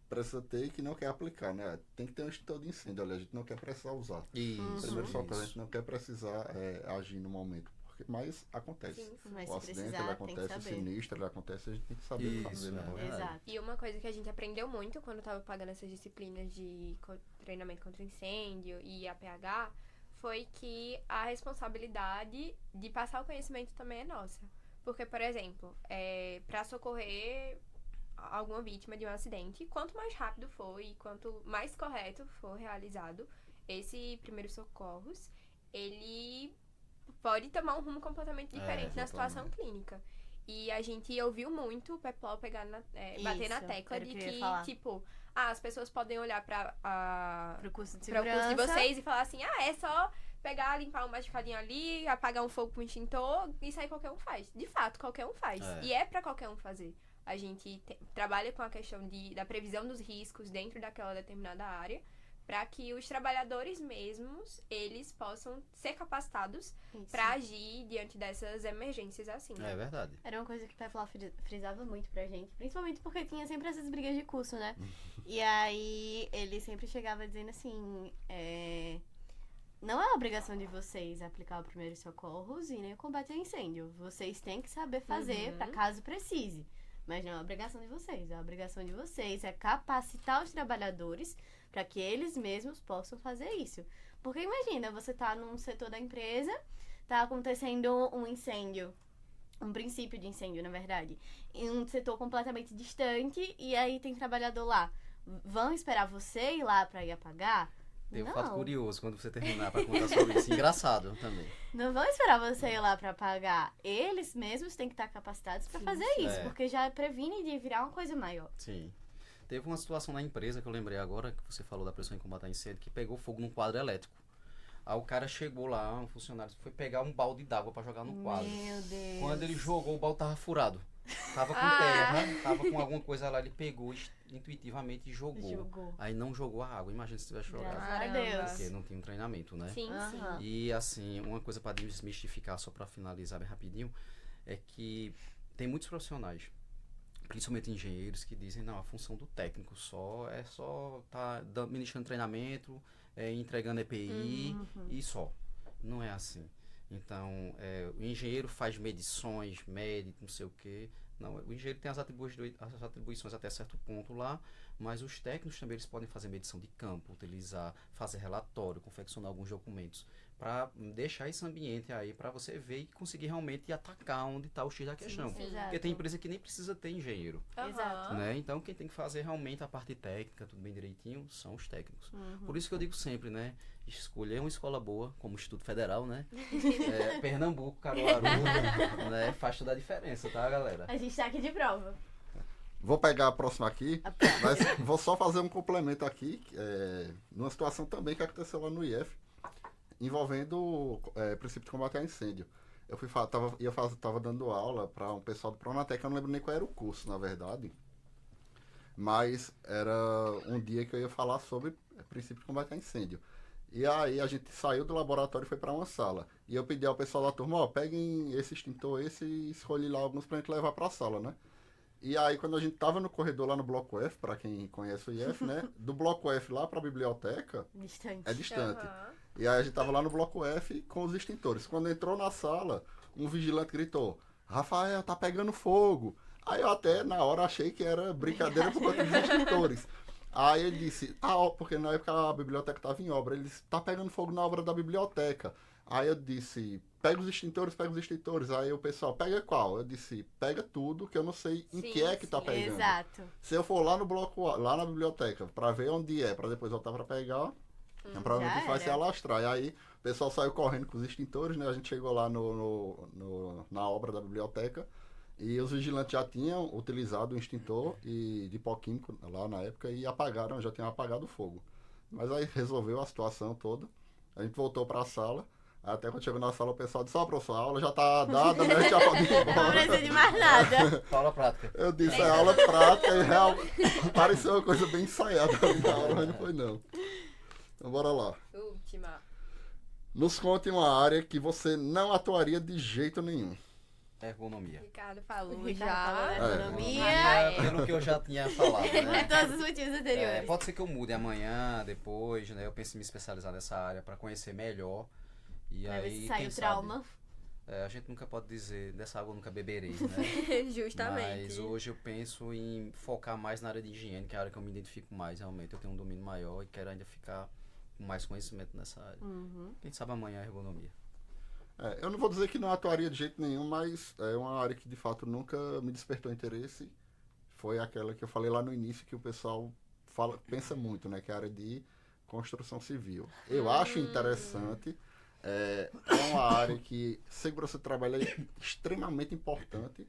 precisa ter e que não quer aplicar, né? Tem que ter um extintor de incêndio ali, a gente não quer precisar usar. Isso. Primeiro socorro, a isso. gente não quer precisar agir no momento, mas acontece. Sim, sim. Mas O se acidente, ele precisar, tem que acontece, o saber. sinistro, ele acontece, a gente tem que saber Isso, fazer, né? é. Exato. E uma coisa que a gente aprendeu muito quando tava pagando essas disciplinas de treinamento contra incêndio e APH foi que a responsabilidade de passar o conhecimento também é nossa. Porque, por exemplo, para socorrer alguma vítima de um acidente, quanto mais rápido for e quanto mais correto for realizado esse primeiros socorros, ele pode tomar um rumo completamente diferente na situação clínica. E a gente ouviu muito o Peplau bater na Isso, tecla era de o que eu ia que, falar. tipo, as pessoas podem olhar Pro curso de para o curso de segurança. vocês e falar assim, é só pegar, limpar uma escadinha ali, apagar um fogo com extintor, isso aí qualquer um faz. De fato, qualquer um faz. É. E é pra qualquer um fazer. A gente trabalha com a questão da previsão dos riscos dentro daquela determinada área, para que os trabalhadores mesmos, eles possam ser capacitados Isso. para agir diante dessas emergências assim. É verdade. Era uma coisa que o Peplau frisava muito pra gente, principalmente porque tinha sempre essas brigas de curso, né? E aí ele sempre chegava dizendo assim, não é obrigação de vocês aplicar o primeiro socorros e nem o combate a incêndio. Vocês têm que saber fazer pra caso precise. Mas não é obrigação de vocês. A obrigação de vocês é capacitar os trabalhadores para que eles mesmos possam fazer isso. Porque imagina, você tá num setor da empresa, tá acontecendo um incêndio, um princípio de incêndio, na verdade, em um setor completamente distante, e aí tem trabalhador lá. Vão esperar você ir lá para ir apagar? Tem um Não. fato curioso quando você terminar para contar sobre isso. Engraçado também. Não vão esperar você ir lá pra pagar. Eles mesmos têm que estar capacitados pra fazer isso, É. porque já previne de virar uma coisa maior. Sim. Teve uma situação na empresa que eu lembrei agora, que você falou da pressão em combate a incêndio, que pegou fogo num quadro elétrico. Aí o cara chegou lá, um funcionário, foi pegar um balde d'água para jogar no quadro. Meu Deus. Quando ele jogou, o balde tava furado. Tava com terra, tava com alguma coisa lá, ele pegou intuitivamente e jogou. Aí não jogou a água. Imagina se tivesse jogado. Graças a Deus. Porque não tinha um treinamento, né? Sim, Aham. E assim, uma coisa para desmistificar, só para finalizar bem rapidinho, é que tem muitos profissionais, principalmente engenheiros, que dizem, não, a função do técnico é só tá ministrando treinamento, entregando EPI e só. Não é assim. Então, o engenheiro faz medições, mede, não sei o quê. Não, o engenheiro tem as atribuições até certo ponto lá, mas os técnicos também eles podem fazer medição de campo, fazer relatório, confeccionar alguns documentos, para deixar esse ambiente aí para você ver e conseguir realmente atacar onde está o X da questão. sim. Exato. Porque tem empresa que nem precisa ter engenheiro, Exato. né? Então quem tem que fazer realmente a parte técnica, tudo bem direitinho, são os técnicos. Por isso que eu digo sempre, né? Escolher uma escola boa, como o Instituto Federal, né? Pernambuco, Caruaru, né? Faz toda a diferença, tá, galera? A gente tá aqui de prova. Vou pegar a próxima aqui, mas vou só fazer um complemento aqui, numa situação também que aconteceu lá no IF, envolvendo princípio de combate a incêndio. Eu tava dando aula para um pessoal do Pronatec, eu não lembro nem qual era o curso, na verdade, mas era um dia que eu ia falar sobre princípio de combate a incêndio. E aí a gente saiu do laboratório e foi para uma sala. E eu pedi ao pessoal da turma, peguem esse extintor, e escolhi lá alguns pra gente levar para a sala, né? E aí, quando a gente tava no corredor lá no Bloco F, para quem conhece o IF, né? Do Bloco F lá para a biblioteca, Distante. é distante. Aham. E aí a gente tava lá no Bloco F com os extintores. Quando entrou na sala, um vigilante gritou, Rafael, tá pegando fogo. Aí eu até, na hora, achei que era brincadeira por conta dos extintores. Aí ele disse, porque na época a biblioteca estava em obra. Ele disse, tá pegando fogo na obra da biblioteca. Aí eu disse, pega os extintores. Aí o pessoal, pega qual? Eu disse, pega tudo, que eu não sei em que é que tá pegando. Exato. Se eu for lá no bloco A, lá na biblioteca, pra ver onde é, pra depois voltar pra pegar, provavelmente já vai se era. alastrar. E aí o pessoal saiu correndo com os extintores, né? A gente chegou lá na obra da biblioteca e os vigilantes já tinham utilizado o extintor de pó químico lá na época e já tinham apagado o fogo. Mas aí resolveu a situação toda. A gente voltou pra sala. Até quando chegou na sala, o pessoal disse, professor, a aula já tá dada, né? A gente já pode ir Não embora. precisa de mais nada. Aula prática. Eu disse, é aula prática e real. Pareceu uma coisa bem ensaiada ali na aula, mas não foi não. Então bora lá. Última. Nos conte uma área que você não atuaria de jeito nenhum. Ergonomia. Ricardo falou O Ricardo falou já. da economia. Pelo que eu já tinha falado, né? Todos os motivos anteriores. Pode ser que eu mude amanhã, depois, né? Eu penso em me especializar nessa área para conhecer melhor. E Pra ver aí, se sai quem o trauma. sabe, a gente nunca pode dizer, dessa água eu nunca beberei, né? Justamente. Mas hoje eu penso em focar mais na área de higiene, que é a área que eu me identifico mais, realmente. Eu tenho um domínio maior e quero ainda ficar com mais conhecimento nessa área. Quem sabe amanhã é ergonomia. Eu não vou dizer que não atuaria de jeito nenhum, mas é uma área que de fato nunca me despertou interesse. Foi aquela que eu falei lá no início, que o pessoal pensa muito, né? Que é a área de construção civil. Eu acho interessante. É uma área que segurança do trabalho é extremamente importante,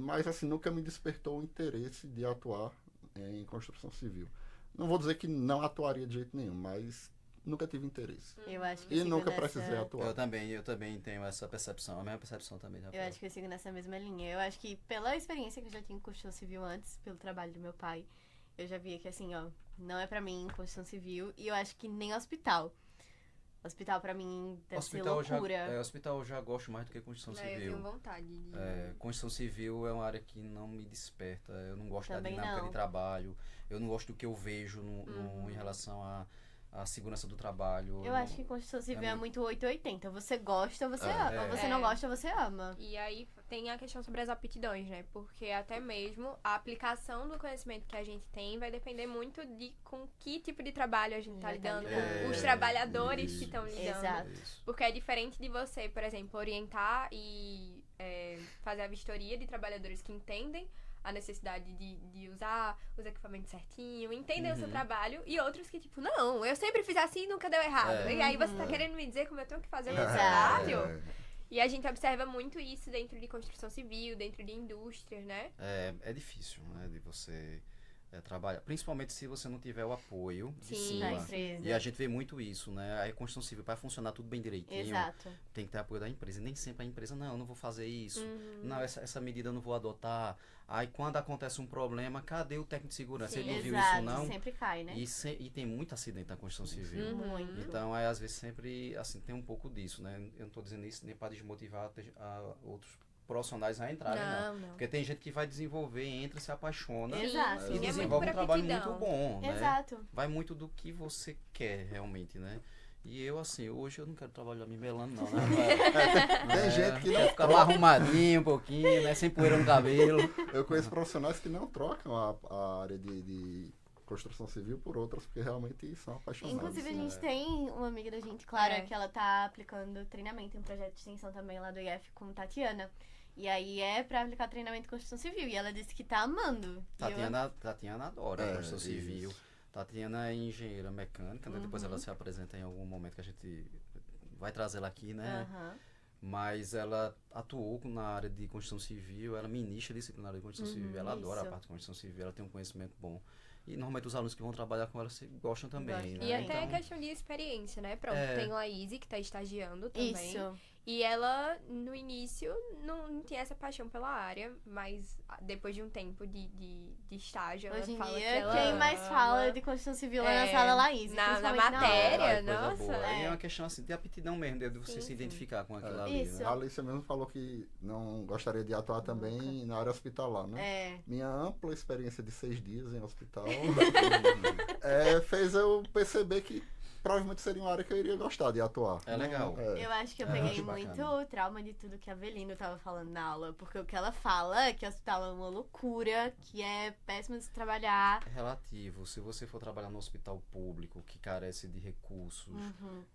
mas assim, nunca me despertou o interesse de atuar em construção civil. Não vou dizer que não atuaria de jeito nenhum, mas nunca tive interesse. Eu acho que E sigo nunca nessa- precisei atuar. Eu também tenho essa percepção, a mesma percepção também. Eu acho que eu sigo nessa mesma linha. Eu acho que pela experiência que eu já tinha em construção civil antes, pelo trabalho do meu pai, eu já via que assim, ó, não é pra mim construção civil e eu acho que nem hospital. Hospital pra mim deve ser loucura. Hospital eu já gosto mais do que construção Eu civil. tenho vontade de... Construção civil é uma área que não me desperta. Eu não gosto Também da dinâmica não. de trabalho. Eu não gosto do que eu vejo em relação à segurança do trabalho. Eu acho que construção civil é muito 880. Você gosta, você É, ama. é. Você não gosta, você ama. E aí tem a questão sobre as aptidões, né? Porque até mesmo a aplicação do conhecimento que a gente tem vai depender muito de com que tipo de trabalho a gente tá lidando, com os trabalhadores que estão lidando. Exato. Isso. Porque é diferente de você, por exemplo, orientar e fazer a vistoria de trabalhadores que entendem a necessidade de usar os equipamentos certinho, entendem o seu trabalho, e outros que, tipo, não, eu sempre fiz assim e nunca deu errado. E aí você tá querendo me dizer como eu tenho que fazer o meu Exato. trabalho? E a gente observa muito isso dentro de construção civil, dentro de indústrias, né? É difícil, né, de você trabalhar. Principalmente se você não tiver o apoio de Sim, Da cima. empresa. E a gente vê muito isso, né? A construção civil, para funcionar tudo bem direitinho, Exato. tem que ter apoio da empresa. E nem sempre a empresa, não, eu não vou fazer isso. Uhum. Não, essa medida eu não vou adotar. Aí quando acontece um problema, cadê o técnico de segurança? Sim. Ele não viu Exato. isso, não? Sempre cai, né? E tem muito acidente na construção civil. Muito. Então, às vezes, sempre, assim, tem um pouco disso, né? Eu não tô dizendo isso nem para desmotivar outros profissionais a entrarem, não. Porque tem gente que vai desenvolver, entra, se apaixona Exato. e Sim, é desenvolve muito um trabalho por aptidão. muito bom, né? Exato. Vai muito do que você quer, realmente, né? E eu, assim, hoje eu não quero trabalhar me melando, não, né? Tem gente que Quero não ficar mais arrumadinho um pouquinho, né? Sem poeira no cabelo. Eu conheço profissionais que não trocam a área de construção civil por outras, porque realmente são apaixonados. Inclusive, a né? gente tem uma amiga da gente, Clara, É. que ela tá aplicando treinamento em um projeto de extensão também lá do IF com Tatiana. E aí é pra aplicar treinamento em construção civil. E ela disse que tá amando. E eu- Tatiana adora É, construção civil. isso. Tatiana é engenheira mecânica, né? Depois ela se apresenta em algum momento que a gente vai trazer ela aqui, né? Aham. Mas ela atuou na área de construção civil, ela ministra disciplinar de construção civil, ela adora a isso. parte de construção civil, ela tem um conhecimento bom. E normalmente os alunos que vão trabalhar com ela gostam também, Gostam. né? E até Então, é questão de experiência, né? Pronto, É. tem Laís, que tá estagiando também. Isso. E ela, no início, não tinha essa paixão pela área, mas depois de um tempo de estágio, ela Hoje em fala dia, que ela quem mais ama. fala de construção civil lá na É, sala Laís. na principalmente matéria. hora. ai, coisa nossa, boa. E é. é uma questão assim, de aptidão mesmo, de você Sim, se sim. identificar com aquilo É. ali, Isso. né? A Alicia mesmo falou que não gostaria de atuar também na área hospitalar, né? É. Minha ampla experiência de 6 dias em hospital fez eu perceber que provavelmente seria uma área que eu iria gostar de atuar. É legal. Eu acho que eu É, peguei acho muito bacana. o trauma de tudo que a Avelino tava falando na aula. Porque o que ela fala é que o hospital é uma loucura, que é péssimo de se trabalhar. É relativo. Se você for trabalhar no hospital público, que carece de recursos,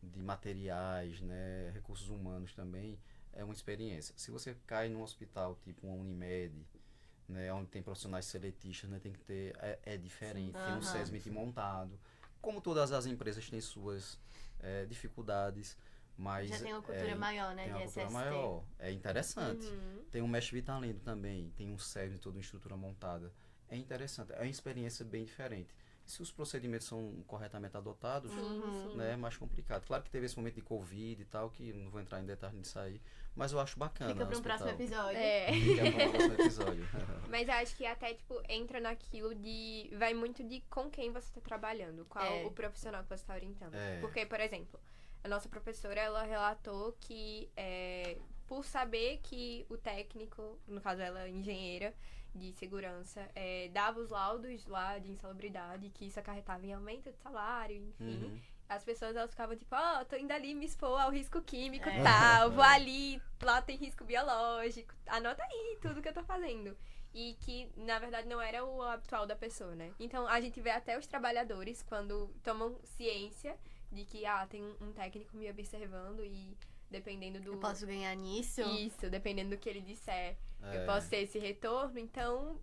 de materiais, né, recursos humanos também, é uma experiência. Se você cai num hospital tipo uma Unimed, né, onde tem profissionais seletistas, né, tem que ter, é diferente. Tem um Aham. SESMIT montado. Como todas as empresas têm suas dificuldades, mas Já tem uma cultura é, maior, né? tem De uma cultura SST. maior. É interessante. Uhum. Tem um mestre Vitalino também, tem um SESMIT, toda uma estrutura montada. É interessante, é uma experiência bem diferente. Se os procedimentos são corretamente adotados, Sim, sim. né, é mais complicado. Claro que teve esse momento de Covid e tal, que não vou entrar em detalhes disso aí, mas eu acho bacana. Fica para um o hospital. próximo episódio. É. Fica para o próximo episódio. Mas eu acho que até, tipo, entra naquilo de... Vai muito de com quem você tá trabalhando. Qual É. o profissional que você tá orientando. É. Porque, por exemplo, a nossa professora, ela relatou que... por saber que o técnico, no caso ela é engenheira de segurança, dava os laudos lá de insalubridade, que isso acarretava em aumento de salário, enfim. Uhum. As pessoas, elas ficavam tipo, tô indo ali me expor ao risco químico É. e tal, vou ali, lá tem risco biológico, anota aí tudo que eu tô fazendo. E que, na verdade, não era o habitual da pessoa, né? Então, a gente vê até os trabalhadores, quando tomam ciência de que, tem um técnico me observando e dependendo do... Eu posso ganhar nisso? Isso, dependendo do que ele disser, É. eu posso ter esse retorno, então...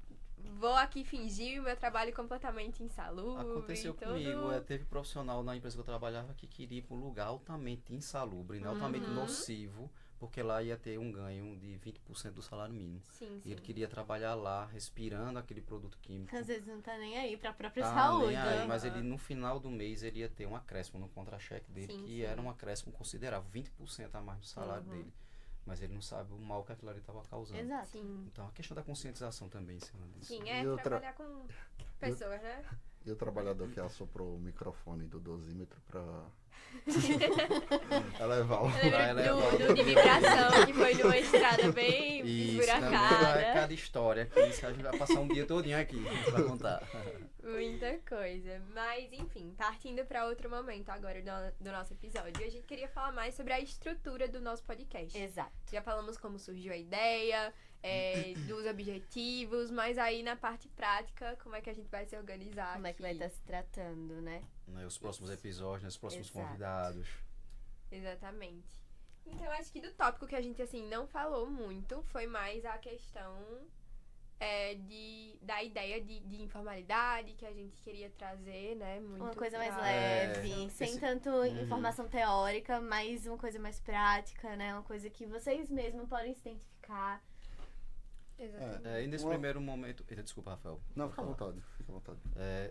Vou aqui fingir o meu trabalho completamente insalubre. Aconteceu todo... comigo, teve profissional na empresa que eu trabalhava que queria ir para um lugar altamente insalubre, né, altamente nocivo, porque lá ia ter um ganho de 20% do salário mínimo. Sim, E sim. ele queria trabalhar lá, respirando aquele produto químico. Às vezes não tá nem aí pra própria Tá saúde. nem aí, né? mas ele no final do mês ele ia ter um acréscimo no contra-cheque dele, Sim, que sim. era um acréscimo considerável, 20% a mais do salário dele. Mas ele não sabe o mal que aquilo ali estava causando. Exato. Sim. Então a questão da conscientização também em cima disso. Sim, E outra- trabalhar com pessoas, né? E o trabalhador que assoprou o microfone do dosímetro pra elevar o... Eu Vai lembro levar do de vibração, que foi numa estrada bem Isso também é esburacada. cada história que isso a gente vai passar um dia todinho aqui pra contar. Muita coisa. Mas, enfim, partindo para outro momento agora do nosso episódio. A gente queria falar mais sobre a estrutura do nosso podcast. Exato. Já falamos como surgiu a ideia, dos objetivos, mas aí na parte prática, como é que a gente vai se organizar Como é que vai estar se tratando, né? Né, os próximos episódios, né, os próximos Exato. convidados. Exatamente. Então, acho que do tópico que a gente, assim, não falou muito, foi mais a questão da ideia de informalidade que a gente queria trazer, né? Muito Uma coisa mais pra- leve, sem esse- tanto informação teórica, mas uma coisa mais prática, né? Uma coisa que vocês mesmos podem se identificar. Exatamente. E nesse Uma- primeiro momento... Eita, desculpa, Rafael. Não, fica à vontade, fica à vontade.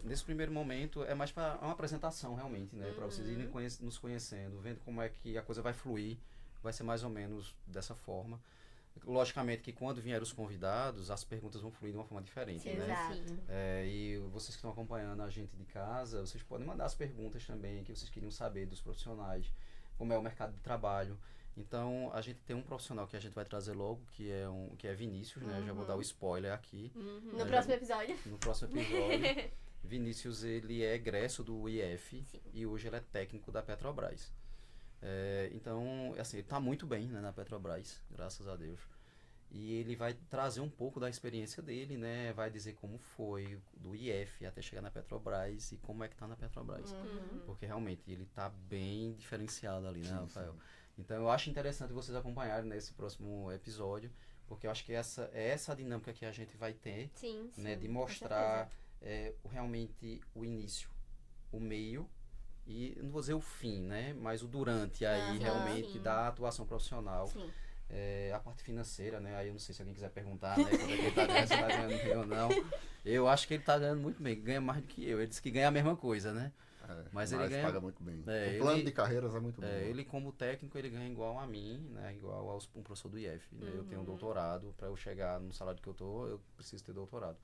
Nesse primeiro momento é mais para uma apresentação realmente, né? Para vocês irem nos conhecendo, vendo como é que a coisa vai fluir. Vai ser mais ou menos dessa forma. Logicamente que quando vierem os convidados, as perguntas vão fluir de uma forma diferente, né? Exato. Sim. E vocês que estão acompanhando a gente de casa, vocês podem mandar as perguntas também que vocês queriam saber dos profissionais, como é o mercado de trabalho. Então, a gente tem um profissional que a gente vai trazer logo, que é Vinícius, né? Já vou dar o spoiler aqui. No Mas próximo episódio. No próximo episódio. Vinícius, ele é egresso do IF e hoje ele é técnico da Petrobras. Então, assim, ele está muito bem, né, na Petrobras, graças a Deus. E ele vai trazer um pouco da experiência dele, né? Vai dizer como foi do IF até chegar na Petrobras e como é que tá na Petrobras. Porque realmente ele tá bem diferenciado ali, né, Rafael? Então eu acho interessante vocês acompanharem nesse próximo episódio, porque eu acho que essa é essa dinâmica que a gente vai ter, Sim, né? De com mostrar realmente o início, o meio e não vou dizer o fim, né? Mas o durante aí Aham, realmente sim. da atuação profissional. Sim. A parte financeira, né? Aí eu não sei se alguém quiser perguntar, né? Quando é que ele tá ganhando, se tá ganhando bem ou não. Eu acho que ele tá ganhando muito bem, ganha mais do que eu. Ele disse que ganha a mesma coisa, né? Mas ele ganha- paga muito bem. É, O plano ele- de carreiras é muito bom. Ele como técnico, ele ganha igual a mim, né? Igual um professor do IF, né? Eu tenho um doutorado, para eu chegar no salário que eu tô, eu preciso ter doutorado.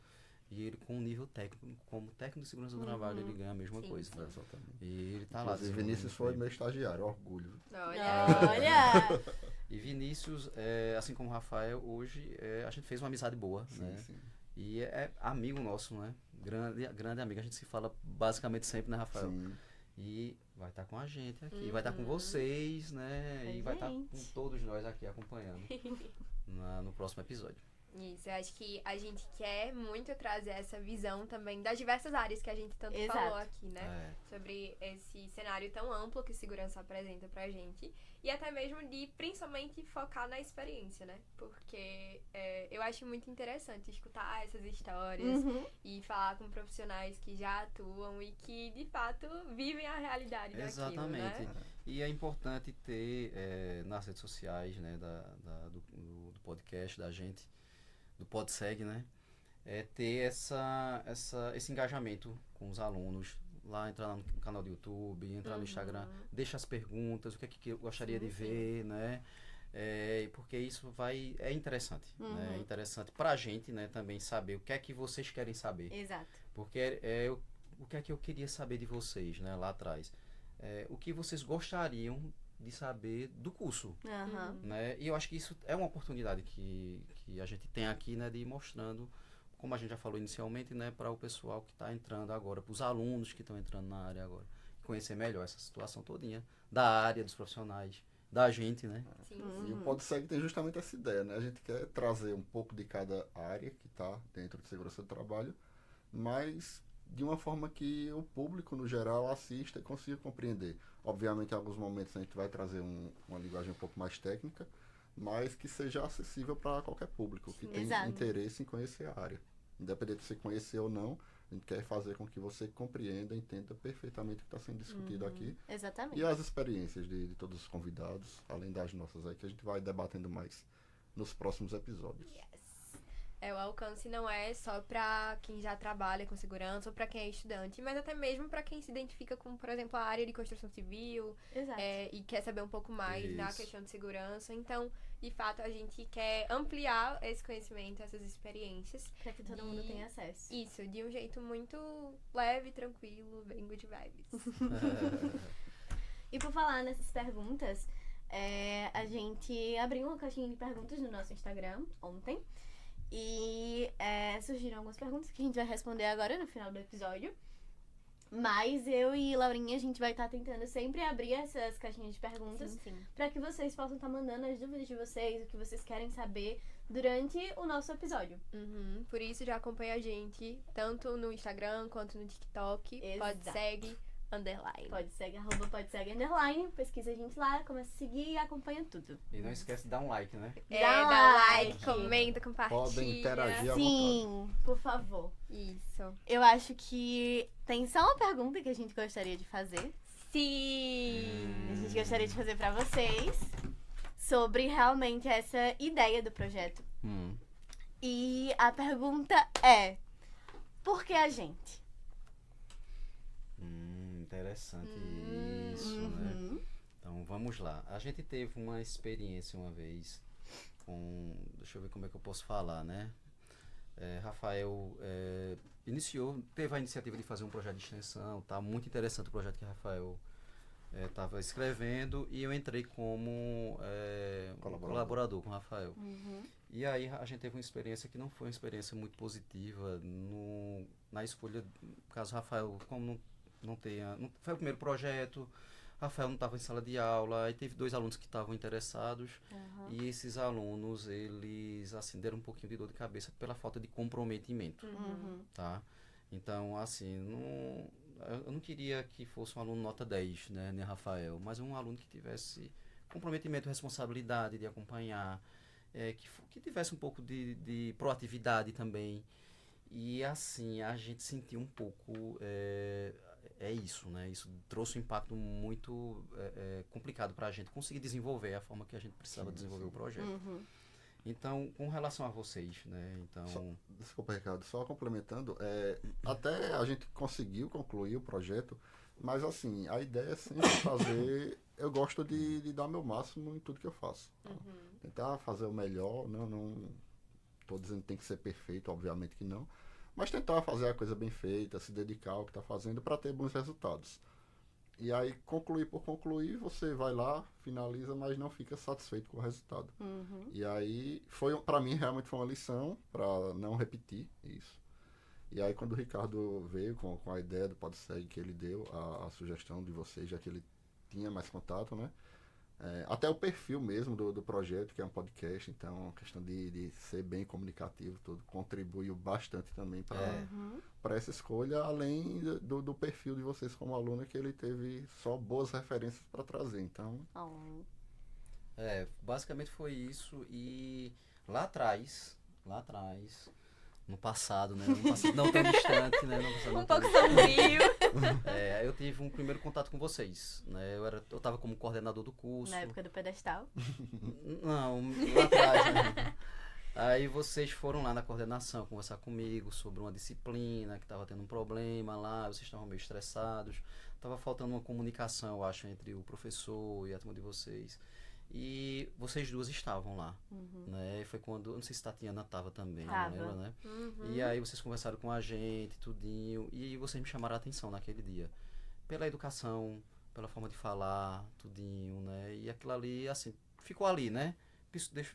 E ele com um nível técnico, como técnico de segurança do trabalho, ele ganha a mesma coisa. É, exatamente. E ele tá lá. Inclusive, Vinícius foi meu estagiário, orgulho. Olha! E Vinícius, assim como o Rafael, hoje a gente fez uma amizade boa, né? Sim. E é amigo nosso, né? Grande amigo. A gente se fala basicamente sempre, né, Rafael? Sim. E vai estar com a gente aqui, vai estar com vocês, né? E vai estar com todos nós aqui acompanhando no próximo episódio. Isso, eu acho que a gente quer muito trazer essa visão também das diversas áreas que a gente tanto Exato. falou aqui, né? Sobre esse cenário tão amplo que segurança apresenta pra gente. E até mesmo de, principalmente, focar na experiência, né? Porque eu acho muito interessante escutar essas histórias e falar com profissionais que já atuam e que, de fato, vivem a realidade daquilo, Exatamente. né? E é importante ter nas redes sociais, né, do podcast da gente, do PodSeg, né? Ter esse engajamento com os alunos. Lá entrar no canal do YouTube, entrar no Instagram, deixa as perguntas, o que é que eu gostaria de ver, né? Porque isso é interessante, né? É interessante pra gente, né, também saber o que é que vocês querem saber. Exato. Porque o que é que eu queria saber de vocês, né, lá atrás. O que vocês gostariam de saber do curso, né? E eu acho que isso é uma oportunidade que a gente tem aqui, né, de ir mostrando, como a gente já falou inicialmente, né, para o pessoal que está entrando agora, para os alunos que estão entrando na área agora, conhecer melhor essa situação todinha da área, dos profissionais, da gente, né? Sim, E o PodSeg tem justamente essa ideia, né? A gente quer trazer um pouco de cada área que está dentro de segurança do trabalho, mas de uma forma que o público, no geral, assista e consiga compreender. Obviamente, em alguns momentos a gente vai trazer uma linguagem um pouco mais técnica, mas que seja acessível para qualquer público que tem interesse em conhecer a área. Independente de você conhecer ou não, a gente quer fazer com que você compreenda, entenda perfeitamente o que está sendo discutido aqui. Exatamente. E as experiências de todos os convidados, além das nossas aí, que a gente vai debatendo mais nos próximos episódios. O alcance não é só pra quem já trabalha com segurança ou pra quem é estudante, mas até mesmo pra quem se identifica com, por exemplo, a área de construção civil e quer saber um pouco mais da questão de segurança. Então, de fato, a gente quer ampliar esse conhecimento, essas experiências. Pra que todo mundo tenha acesso. Isso, de um jeito muito leve, tranquilo, bem good vibes. E por falar nessas perguntas, a gente abriu uma caixinha de perguntas no nosso Instagram ontem. E surgiram algumas perguntas que a gente vai responder agora no final do episódio. Mas eu e Laurinha, a gente vai estar tentando sempre abrir essas caixinhas de perguntas para que vocês possam estar mandando as dúvidas de vocês, o que vocês querem saber durante o nosso episódio. Por isso, já acompanha a gente tanto no Instagram quanto no TikTok. PodSeg_. PodSeg_, pesquisa a gente lá, começa a seguir e acompanha tudo. E não esquece de dar um like, né? Dá like, comenta, compartilha. Podem interagir à vontade. Sim, por favor. Isso. Eu acho que tem só uma pergunta que a gente gostaria de fazer. Sim! A gente gostaria de fazer pra vocês sobre realmente essa ideia do projeto. E a pergunta é: por que a gente? Interessante isso, né? Então, vamos lá. A gente teve uma experiência uma vez com... Deixa eu ver como é que eu posso falar, né? Rafael teve a iniciativa de fazer um projeto de extensão, tá muito interessante o projeto que Rafael estava escrevendo, e eu entrei como colaborador com o Rafael. E aí a gente teve uma experiência que não foi uma experiência muito positiva na escolha, no caso Rafael, como não foi o primeiro projeto, Rafael não estava em sala de aula, aí teve 2 alunos que estavam interessados, e esses alunos, eles assim, deram um pouquinho de dor de cabeça pela falta de comprometimento, tá? Então, assim, eu não queria que fosse um aluno nota 10, né, nem Rafael, mas um aluno que tivesse comprometimento, responsabilidade de acompanhar, que tivesse um pouco de proatividade também. E assim, a gente sentiu um pouco isso, né? Isso trouxe um impacto muito complicado para a gente conseguir desenvolver a forma que a gente precisava desenvolver o projeto. Então, com relação a vocês, né? Então... Desculpa, Ricardo, só complementando, até a gente conseguiu concluir o projeto, mas assim, a ideia é sempre fazer... Eu gosto de dar meu máximo em tudo que eu faço. Tentar fazer o melhor, não estou dizendo que tem que ser perfeito, obviamente que não, mas tentar fazer a coisa bem feita, se dedicar ao que está fazendo para ter bons resultados. E aí, concluir por concluir, você vai lá, finaliza, mas não fica satisfeito com o resultado. E aí, para mim, realmente foi uma lição para não repetir isso. E aí quando o Ricardo veio com a ideia do PodSeg que ele deu, a sugestão de vocês, já que ele tinha mais contato, né? Até o perfil mesmo do projeto, que é um podcast, então a questão de ser bem comunicativo, tudo contribuiu bastante também para essa escolha, além do perfil de vocês como aluna, que ele teve só boas referências para trazer. Então, Basicamente foi isso. E lá atrás, no passado, né? No passado não tão distante, né? No passado não Um tão pouco sombrio. eu tive um primeiro contato com vocês, né? Eu tava como coordenador do curso. Na época do pedestal. Não, lá atrás, né? Aí vocês foram lá na coordenação conversar comigo sobre uma disciplina que estava tendo um problema lá, vocês estavam meio estressados, estava faltando uma comunicação, eu acho, entre o professor e a turma de vocês. E vocês duas estavam lá, né? E foi quando, não sei se Tatiana estava também, não lembro, né? E aí vocês conversaram com a gente, tudinho, e vocês me chamaram a atenção naquele dia. Pela educação, pela forma de falar, tudinho, né? E aquilo ali, assim, ficou ali, né?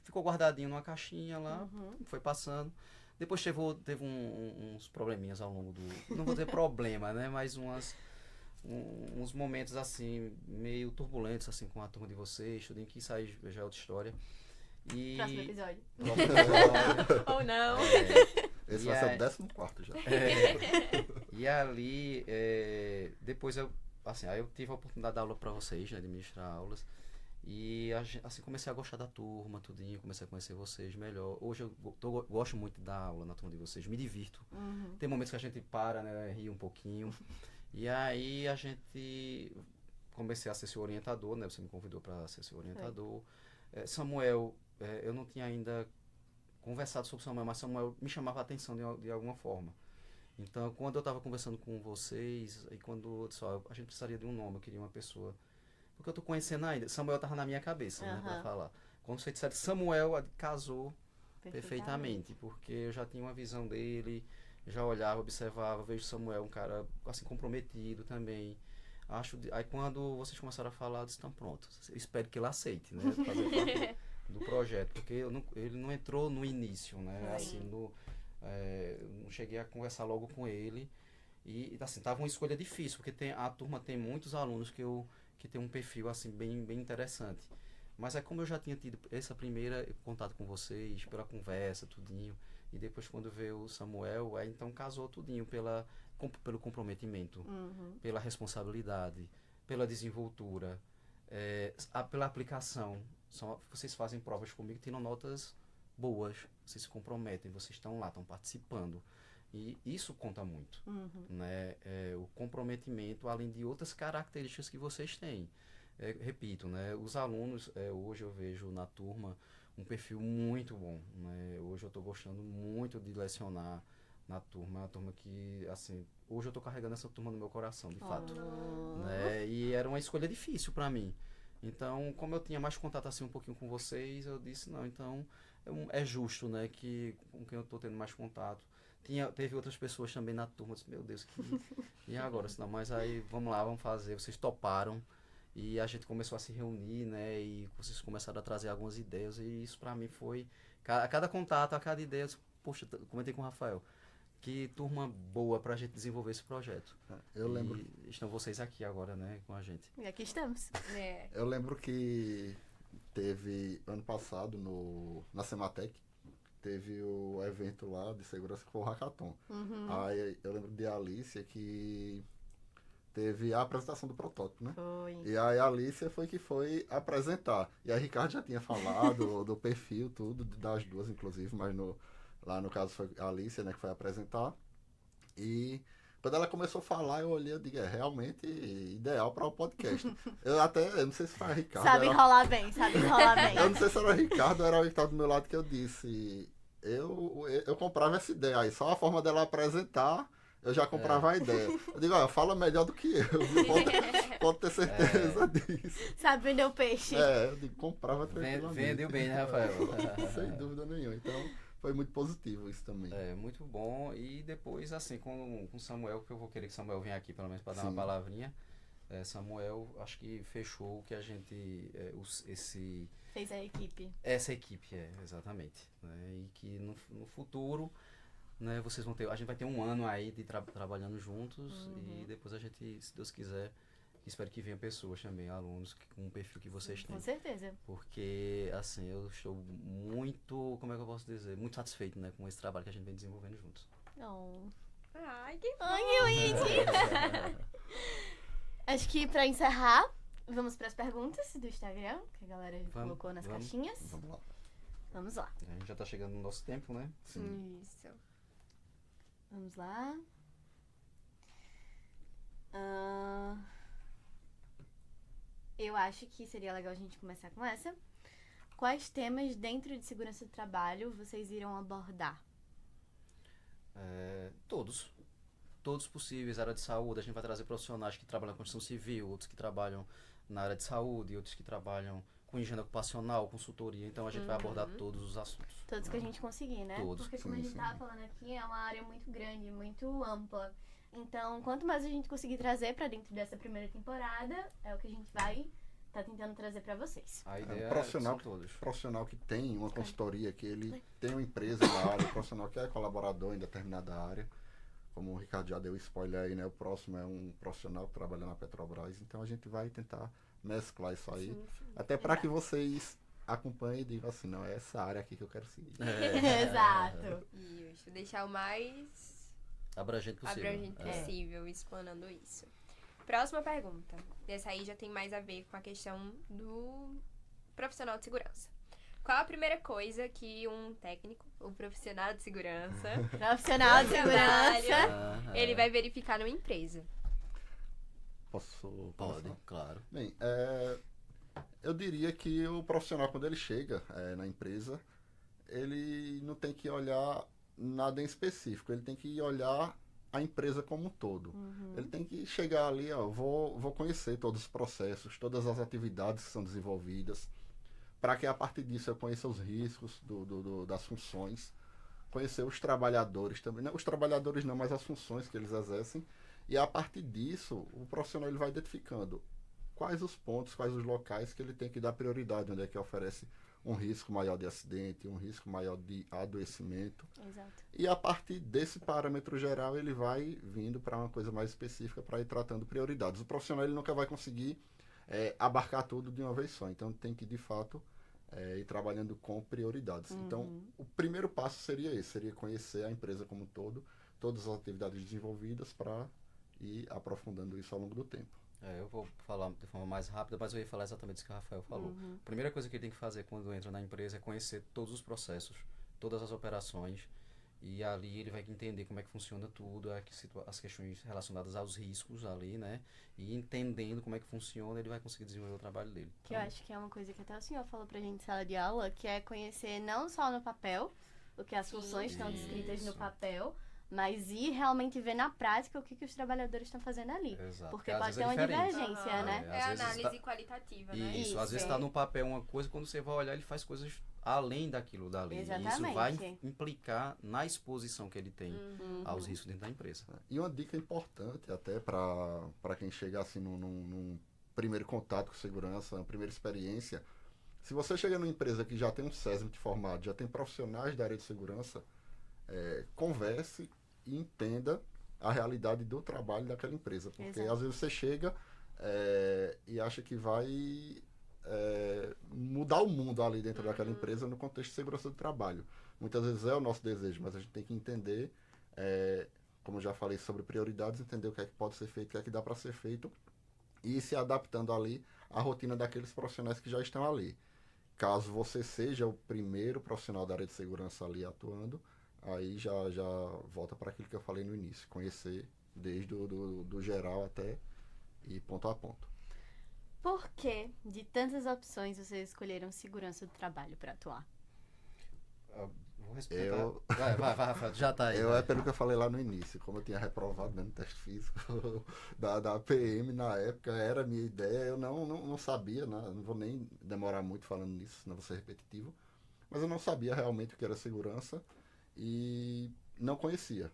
Ficou guardadinho numa caixinha lá, foi passando. Depois teve uns probleminhas ao longo do... Não vou dizer problema, né? Mas uns momentos, assim, meio turbulentos, assim, com a turma de vocês. Tudinho que isso aí já é outra história. E... Próximo episódio. Ou não. esse vai ser o 14º já. E ali, depois aí eu tive a oportunidade de dar aula para vocês, né? De ministrar aulas. E assim comecei a gostar da turma, tudinho, comecei a conhecer vocês melhor. Hoje eu gosto muito de dar aula na turma de vocês, me divirto. Tem momentos que a gente para, né, ri um pouquinho. E aí comecei a ser seu orientador, né? Você me convidou para ser seu orientador. Samuel, eu não tinha ainda conversado sobre Samuel, mas Samuel me chamava a atenção de alguma forma. Então, quando eu estava conversando com vocês, e quando eu disse, a gente precisaria de um nome, eu queria uma pessoa. Porque eu tô conhecendo ainda. Samuel tava na minha cabeça, né, pra falar. Quando você disser Samuel, casou perfeitamente, porque eu já tinha uma visão dele, já olhava, observava, vejo Samuel um cara, assim, comprometido também. Aí quando vocês começaram a falar, eu disse, então pronto, eu espero que ele aceite, né, fazer parte do projeto, porque ele não entrou no início, né, assim, não cheguei a conversar logo com ele. E assim, tava uma escolha difícil, porque a turma tem muitos alunos que tem um perfil assim bem interessante. Mas é como eu já tinha tido essa primeira contato com vocês, pela conversa, tudinho, e depois quando veio o Samuel, aí então casou tudinho pelo comprometimento, pela responsabilidade, pela desenvoltura, pela aplicação. Vocês fazem provas comigo, tiram notas boas, vocês se comprometem, vocês estão lá, estão participando. E isso conta muito, né? O comprometimento, além de outras características que vocês têm. Repito, né? Os alunos, hoje eu vejo na turma um perfil muito bom, né? Hoje eu estou gostando muito de lecionar na turma. É uma turma que, assim, hoje eu estou carregando essa turma no meu coração, de fato. Né? E era uma escolha difícil para mim. Então, como eu tinha mais contato assim um pouquinho com vocês, eu disse, não, então é justo, né? Que com quem eu estou tendo mais contato. Teve outras pessoas também na turma, eu disse, meu Deus, e agora? Não, mas aí, vamos lá, vamos fazer. Vocês toparam e a gente começou a se reunir, né, e vocês começaram a trazer algumas ideias e isso pra mim foi, a cada contato, a cada ideia, eu disse, poxa, comentei com o Rafael, que turma boa pra gente desenvolver esse projeto. Eu lembro. E estão vocês aqui agora, né, com a gente. E aqui estamos. Eu lembro que teve, ano passado, na Sematec, teve o evento lá de segurança que foi o Hackathon. Aí eu lembro de Alicia que teve a apresentação do protótipo, né? Foi. E aí a Alicia foi apresentar. E aí Ricardo já tinha falado do perfil, tudo, das duas, inclusive, mas lá no caso foi a Alicia, né, que foi apresentar. E quando ela começou a falar, eu olhei e digo, realmente ideal para o podcast. Eu não sei se foi a Ricardo. Sabe enrolar bem. Eu não sei se era o Ricardo ou era o que estava do meu lado que eu disse. Eu comprava essa ideia aí, só a forma dela apresentar, eu já comprava a ideia. Eu digo, fala melhor do que eu, viu? Pode ter certeza disso. Sabe vender o peixe. Eu digo, comprava tranquilamente. Vendeu bem, né, Rafael? Sem dúvida nenhuma. Então, foi muito positivo isso também. Muito bom. E depois, assim, com Samuel, que eu vou querer que Samuel venha aqui, pelo menos, para dar uma palavrinha. Samuel, acho que fechou o que a gente... Fez a equipe. Essa equipe, exatamente. Né? E que no futuro né? Vocês vão ter, a gente vai ter um ano aí de trabalhando juntos e depois a gente, se Deus quiser, espero que venham pessoas também, alunos com o perfil que vocês têm. Com certeza. Porque, assim, eu estou muito, como é que eu posso dizer, muito satisfeito, né, com esse trabalho que a gente vem desenvolvendo juntos. Oh. Ai, que Ai, Luigi! Acho que pra encerrar, vamos pras perguntas do Instagram, que a galera colocou nas caixinhas. Vamos lá. Vamos lá. A gente já tá chegando no nosso tempo, né? Isso. Vamos lá. Eu acho que seria legal a gente começar com essa. Quais temas dentro de segurança do trabalho vocês irão abordar? Todos. Todos possíveis, área de saúde, a gente vai trazer profissionais que trabalham na construção civil, outros que trabalham na área de saúde, outros que trabalham com higiene ocupacional, consultoria, então a gente vai abordar todos os assuntos. Todos que a gente conseguir, né? Todos. Porque como a gente tava falando aqui, é uma área muito grande, muito ampla. Então, quanto mais a gente conseguir trazer pra dentro dessa primeira temporada, é o que a gente vai tá tentando trazer pra vocês. A ideia profissional, são todos. profissional que tem uma consultoria, que ele tem uma empresa na área, profissional que é colaborador em determinada área. Como o Ricardo já deu spoiler aí, né? O próximo é um profissional que trabalha na Petrobras. Então a gente vai tentar mesclar isso aí. Sim. Até para que vocês acompanhem e digam assim, não, é essa área aqui que eu quero seguir. Exato. Isso. Deixar o mais Abrangente possível. abrangente possível, explanando isso. Próxima pergunta. Essa aí já tem mais a ver com a questão do profissional de segurança. Qual a primeira coisa que um técnico, um profissional de segurança, Profissional de segurança. ele vai verificar numa empresa? Posso Pode, falar? claro. Bem, eu diria que o profissional, quando ele chega na empresa, ele não tem que olhar nada em específico, ele tem que olhar a empresa como um todo. Ele tem que chegar ali, ó, vou conhecer todos os processos, todas as atividades que são desenvolvidas, para que a partir disso eu conheça os riscos das funções, conhecer os trabalhadores também, não os trabalhadores não, mas as funções que eles exercem, e a partir disso o profissional ele vai identificando quais os pontos, quais os locais que ele tem que dar prioridade, onde é que oferece um risco maior de acidente, um risco maior de adoecimento. Exato. E a partir desse parâmetro geral ele vai vindo para uma coisa mais específica para ir tratando prioridades. O profissional ele nunca vai conseguir abarcar tudo de uma vez só, então tem que de fato ir trabalhando com prioridades. Então o primeiro passo seria esse, seria conhecer a empresa como um todo, todas as atividades desenvolvidas para ir aprofundando isso ao longo do tempo. Eu vou falar de forma mais rápida, mas eu ia falar exatamente isso que o Rafael falou. A primeira coisa que ele tem que fazer quando entra na empresa é conhecer todos os processos, todas as operações, e ali ele vai entender como é que funciona tudo, as questões relacionadas aos riscos ali, né? E entendendo como é que funciona, ele vai conseguir desenvolver o trabalho dele. Que eu acho que é uma coisa que até o senhor falou pra gente em sala de aula, que é conhecer não só no papel, o que as funções estão descritas no Isso. papel, mas ir realmente ver na prática o que os trabalhadores estão fazendo ali. Exato. Porque às pode vezes ter uma diferente. divergência, né? É às vezes análise qualitativa, né? Isso, às vezes Isso. está no papel uma coisa, quando você vai olhar, ele faz coisas além daquilo dali. E isso Exatamente. vai implicar na exposição que ele tem aos riscos dentro da empresa. E uma dica importante até para quem chega assim num primeiro contato com segurança, uma primeira experiência, se você chega numa empresa que já tem um SESMIT formado, já tem profissionais da área de segurança, converse e entenda a realidade do trabalho daquela empresa. Porque Exato. às vezes você chega e acha que vai mudar o mundo ali dentro daquela empresa no contexto de segurança do trabalho. Muitas vezes é o nosso desejo, mas a gente tem que entender, como eu já falei sobre prioridades, entender o que é que pode ser feito, o que é que dá para ser feito e ir se adaptando ali à rotina daqueles profissionais que já estão ali. Caso você seja o primeiro profissional da área de segurança ali atuando, aí já volta para aquilo que eu falei no início, conhecer desde do geral até e ponto a ponto. Por que, de tantas opções, vocês escolheram segurança do trabalho para atuar? Vou respeitar. Vai, Rafael, já tá aí. É pelo que eu falei lá no início, como eu tinha reprovado, né, no teste físico da PM na época, era a minha ideia, eu não sabia, né, não vou nem demorar muito falando nisso, senão vou ser repetitivo, mas eu não sabia realmente o que era segurança e não conhecia.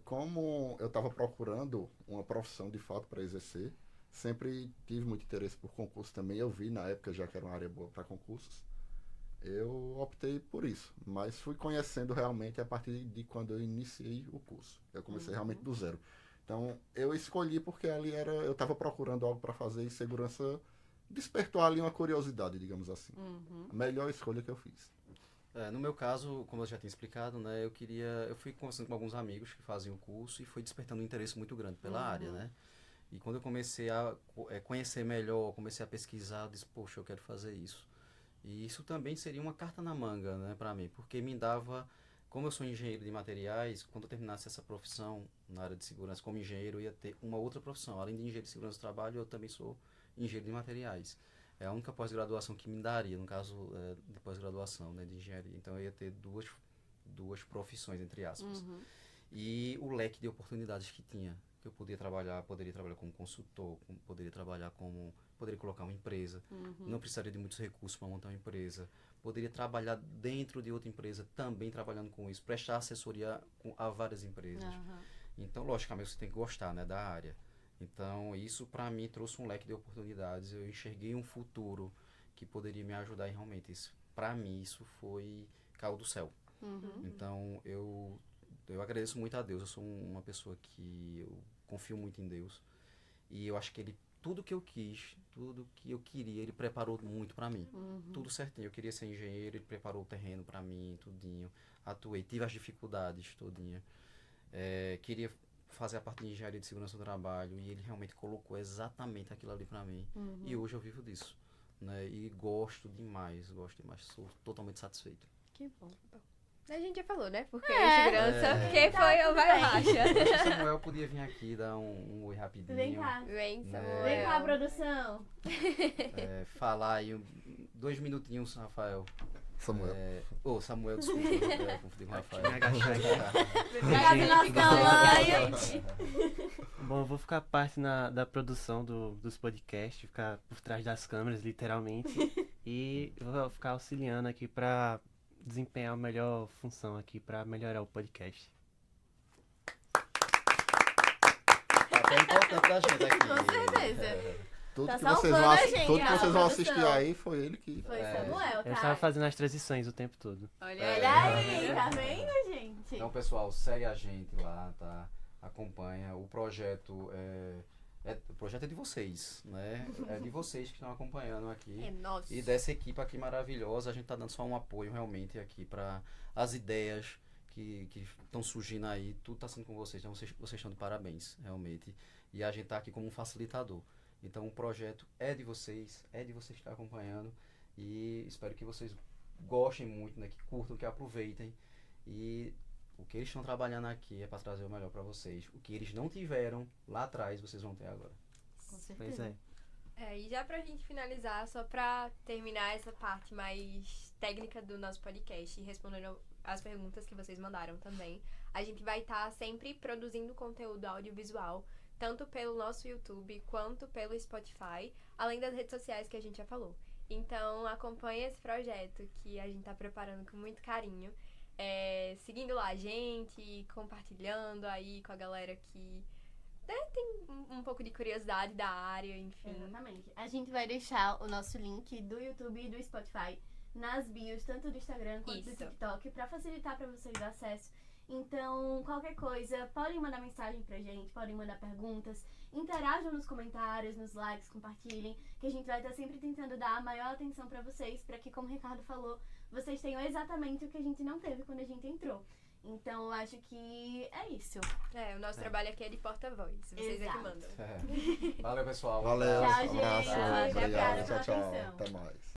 Como eu estava procurando uma profissão de fato para exercer, sempre tive muito interesse por concurso também, eu vi na época já que era uma área boa para concursos, eu optei por isso. Mas fui conhecendo realmente a partir de quando eu iniciei o curso. Eu comecei realmente do zero. Então, eu escolhi porque ali eu estava procurando algo para fazer e segurança despertou ali uma curiosidade, digamos assim. A melhor escolha que eu fiz. No meu caso, como eu já tinha explicado, né, eu fui conversando com alguns amigos que faziam o curso e foi despertando um interesse muito grande pela área, né? E quando eu comecei a conhecer melhor, comecei a pesquisar, eu disse, poxa, eu quero fazer isso. E isso também seria uma carta na manga, né, para mim, porque me dava, como eu sou engenheiro de materiais, quando eu terminasse essa profissão na área de segurança como engenheiro, eu ia ter uma outra profissão. Além de engenheiro de segurança do trabalho, eu também sou engenheiro de materiais. É a única pós-graduação que me daria, no caso de pós-graduação, né, de engenharia. Então eu ia ter duas profissões, entre aspas. E o leque de oportunidades que tinha, que eu poderia trabalhar como consultor, poderia colocar uma empresa, não precisaria de muitos recursos para montar uma empresa, poderia trabalhar dentro de outra empresa também trabalhando com isso, prestar assessoria a várias empresas. Então, logicamente, você tem que gostar, né, da área. Então, isso para mim trouxe um leque de oportunidades, eu enxerguei um futuro que poderia me ajudar e realmente, para mim, isso caiu do céu. Então, eu agradeço muito a Deus, eu sou uma pessoa que eu confio muito em Deus e eu acho que tudo que eu quis, tudo que eu queria, ele preparou muito para mim. Tudo certinho, eu queria ser engenheiro, ele preparou o terreno para mim, tudinho. Atuei, tive as dificuldades, tudinho. Queria fazer a parte de engenharia de segurança do trabalho e ele realmente colocou exatamente aquilo ali para mim. E hoje eu vivo disso, né? E gosto demais, sou totalmente satisfeito. Que bom. A gente já falou, né? Porque segurança, porque foi o vai racha. O Samuel podia vir aqui dar um oi rapidinho. Vem cá. Vem, Samuel. Vem cá, produção. Falar aí 2 minutinhos, Rafael. Samuel. Samuel, desculpa. Confundi com o Rafael. Me agachar aqui. Obrigada do nosso tamanho. Bom, eu vou ficar parte da produção dos podcasts, ficar por trás das câmeras, literalmente. E vou ficar auxiliando aqui pra desempenhar a melhor função aqui, pra melhorar o podcast. É importante da gente aqui. Com certeza. Tudo Tá que vocês salvando vão, a assi- gente, tudo que ó, vocês vão produção. assistir aí foi ele que... Foi Samuel, Eu tá? estava fazendo as transições o tempo todo. Olha Olha aí, tá vendo, gente? Então, pessoal, segue a gente lá, tá? Acompanha. O projeto o projeto é de vocês, né? É de vocês que estão acompanhando aqui. É nosso. E dessa equipe aqui maravilhosa, a gente tá dando só um apoio realmente aqui para as ideias que estão surgindo aí. Tudo tá sendo com vocês, então vocês estão de parabéns, realmente. E a gente tá aqui como um facilitador. Então o projeto é de vocês que estão acompanhando. E espero que vocês gostem muito, né? Que curtam, que aproveitem. E o que eles estão trabalhando aqui é para trazer o melhor para vocês. O que eles não tiveram lá atrás, vocês vão ter agora. Com Pois certeza. é. E já pra gente finalizar, só pra terminar essa parte mais técnica do nosso podcast e respondendo as perguntas que vocês mandaram também, a gente vai estar sempre produzindo conteúdo audiovisual, tanto pelo nosso YouTube quanto pelo Spotify, além das redes sociais que a gente já falou. Então acompanhe esse projeto que a gente tá preparando com muito carinho, seguindo lá a gente, compartilhando aí com a galera que tem um pouco de curiosidade da área, enfim. Exatamente. A gente vai deixar o nosso link do YouTube e do Spotify nas bios, tanto do Instagram quanto do Isso. TikTok, pra facilitar pra vocês o acesso. Então, qualquer coisa, podem mandar mensagem pra gente, podem mandar perguntas, interajam nos comentários, nos likes, compartilhem, que a gente vai estar sempre tentando dar a maior atenção pra vocês, pra que, como o Ricardo falou, vocês tenham exatamente o que a gente não teve quando a gente entrou. Então, eu acho que é isso. O nosso trabalho aqui é de porta-voz. Vocês é que Exato. mandam. Valeu, pessoal. Valeu, Tchau, abraço, gente. obrigado, Obrigada tchau, pela tchau, atenção. até mais.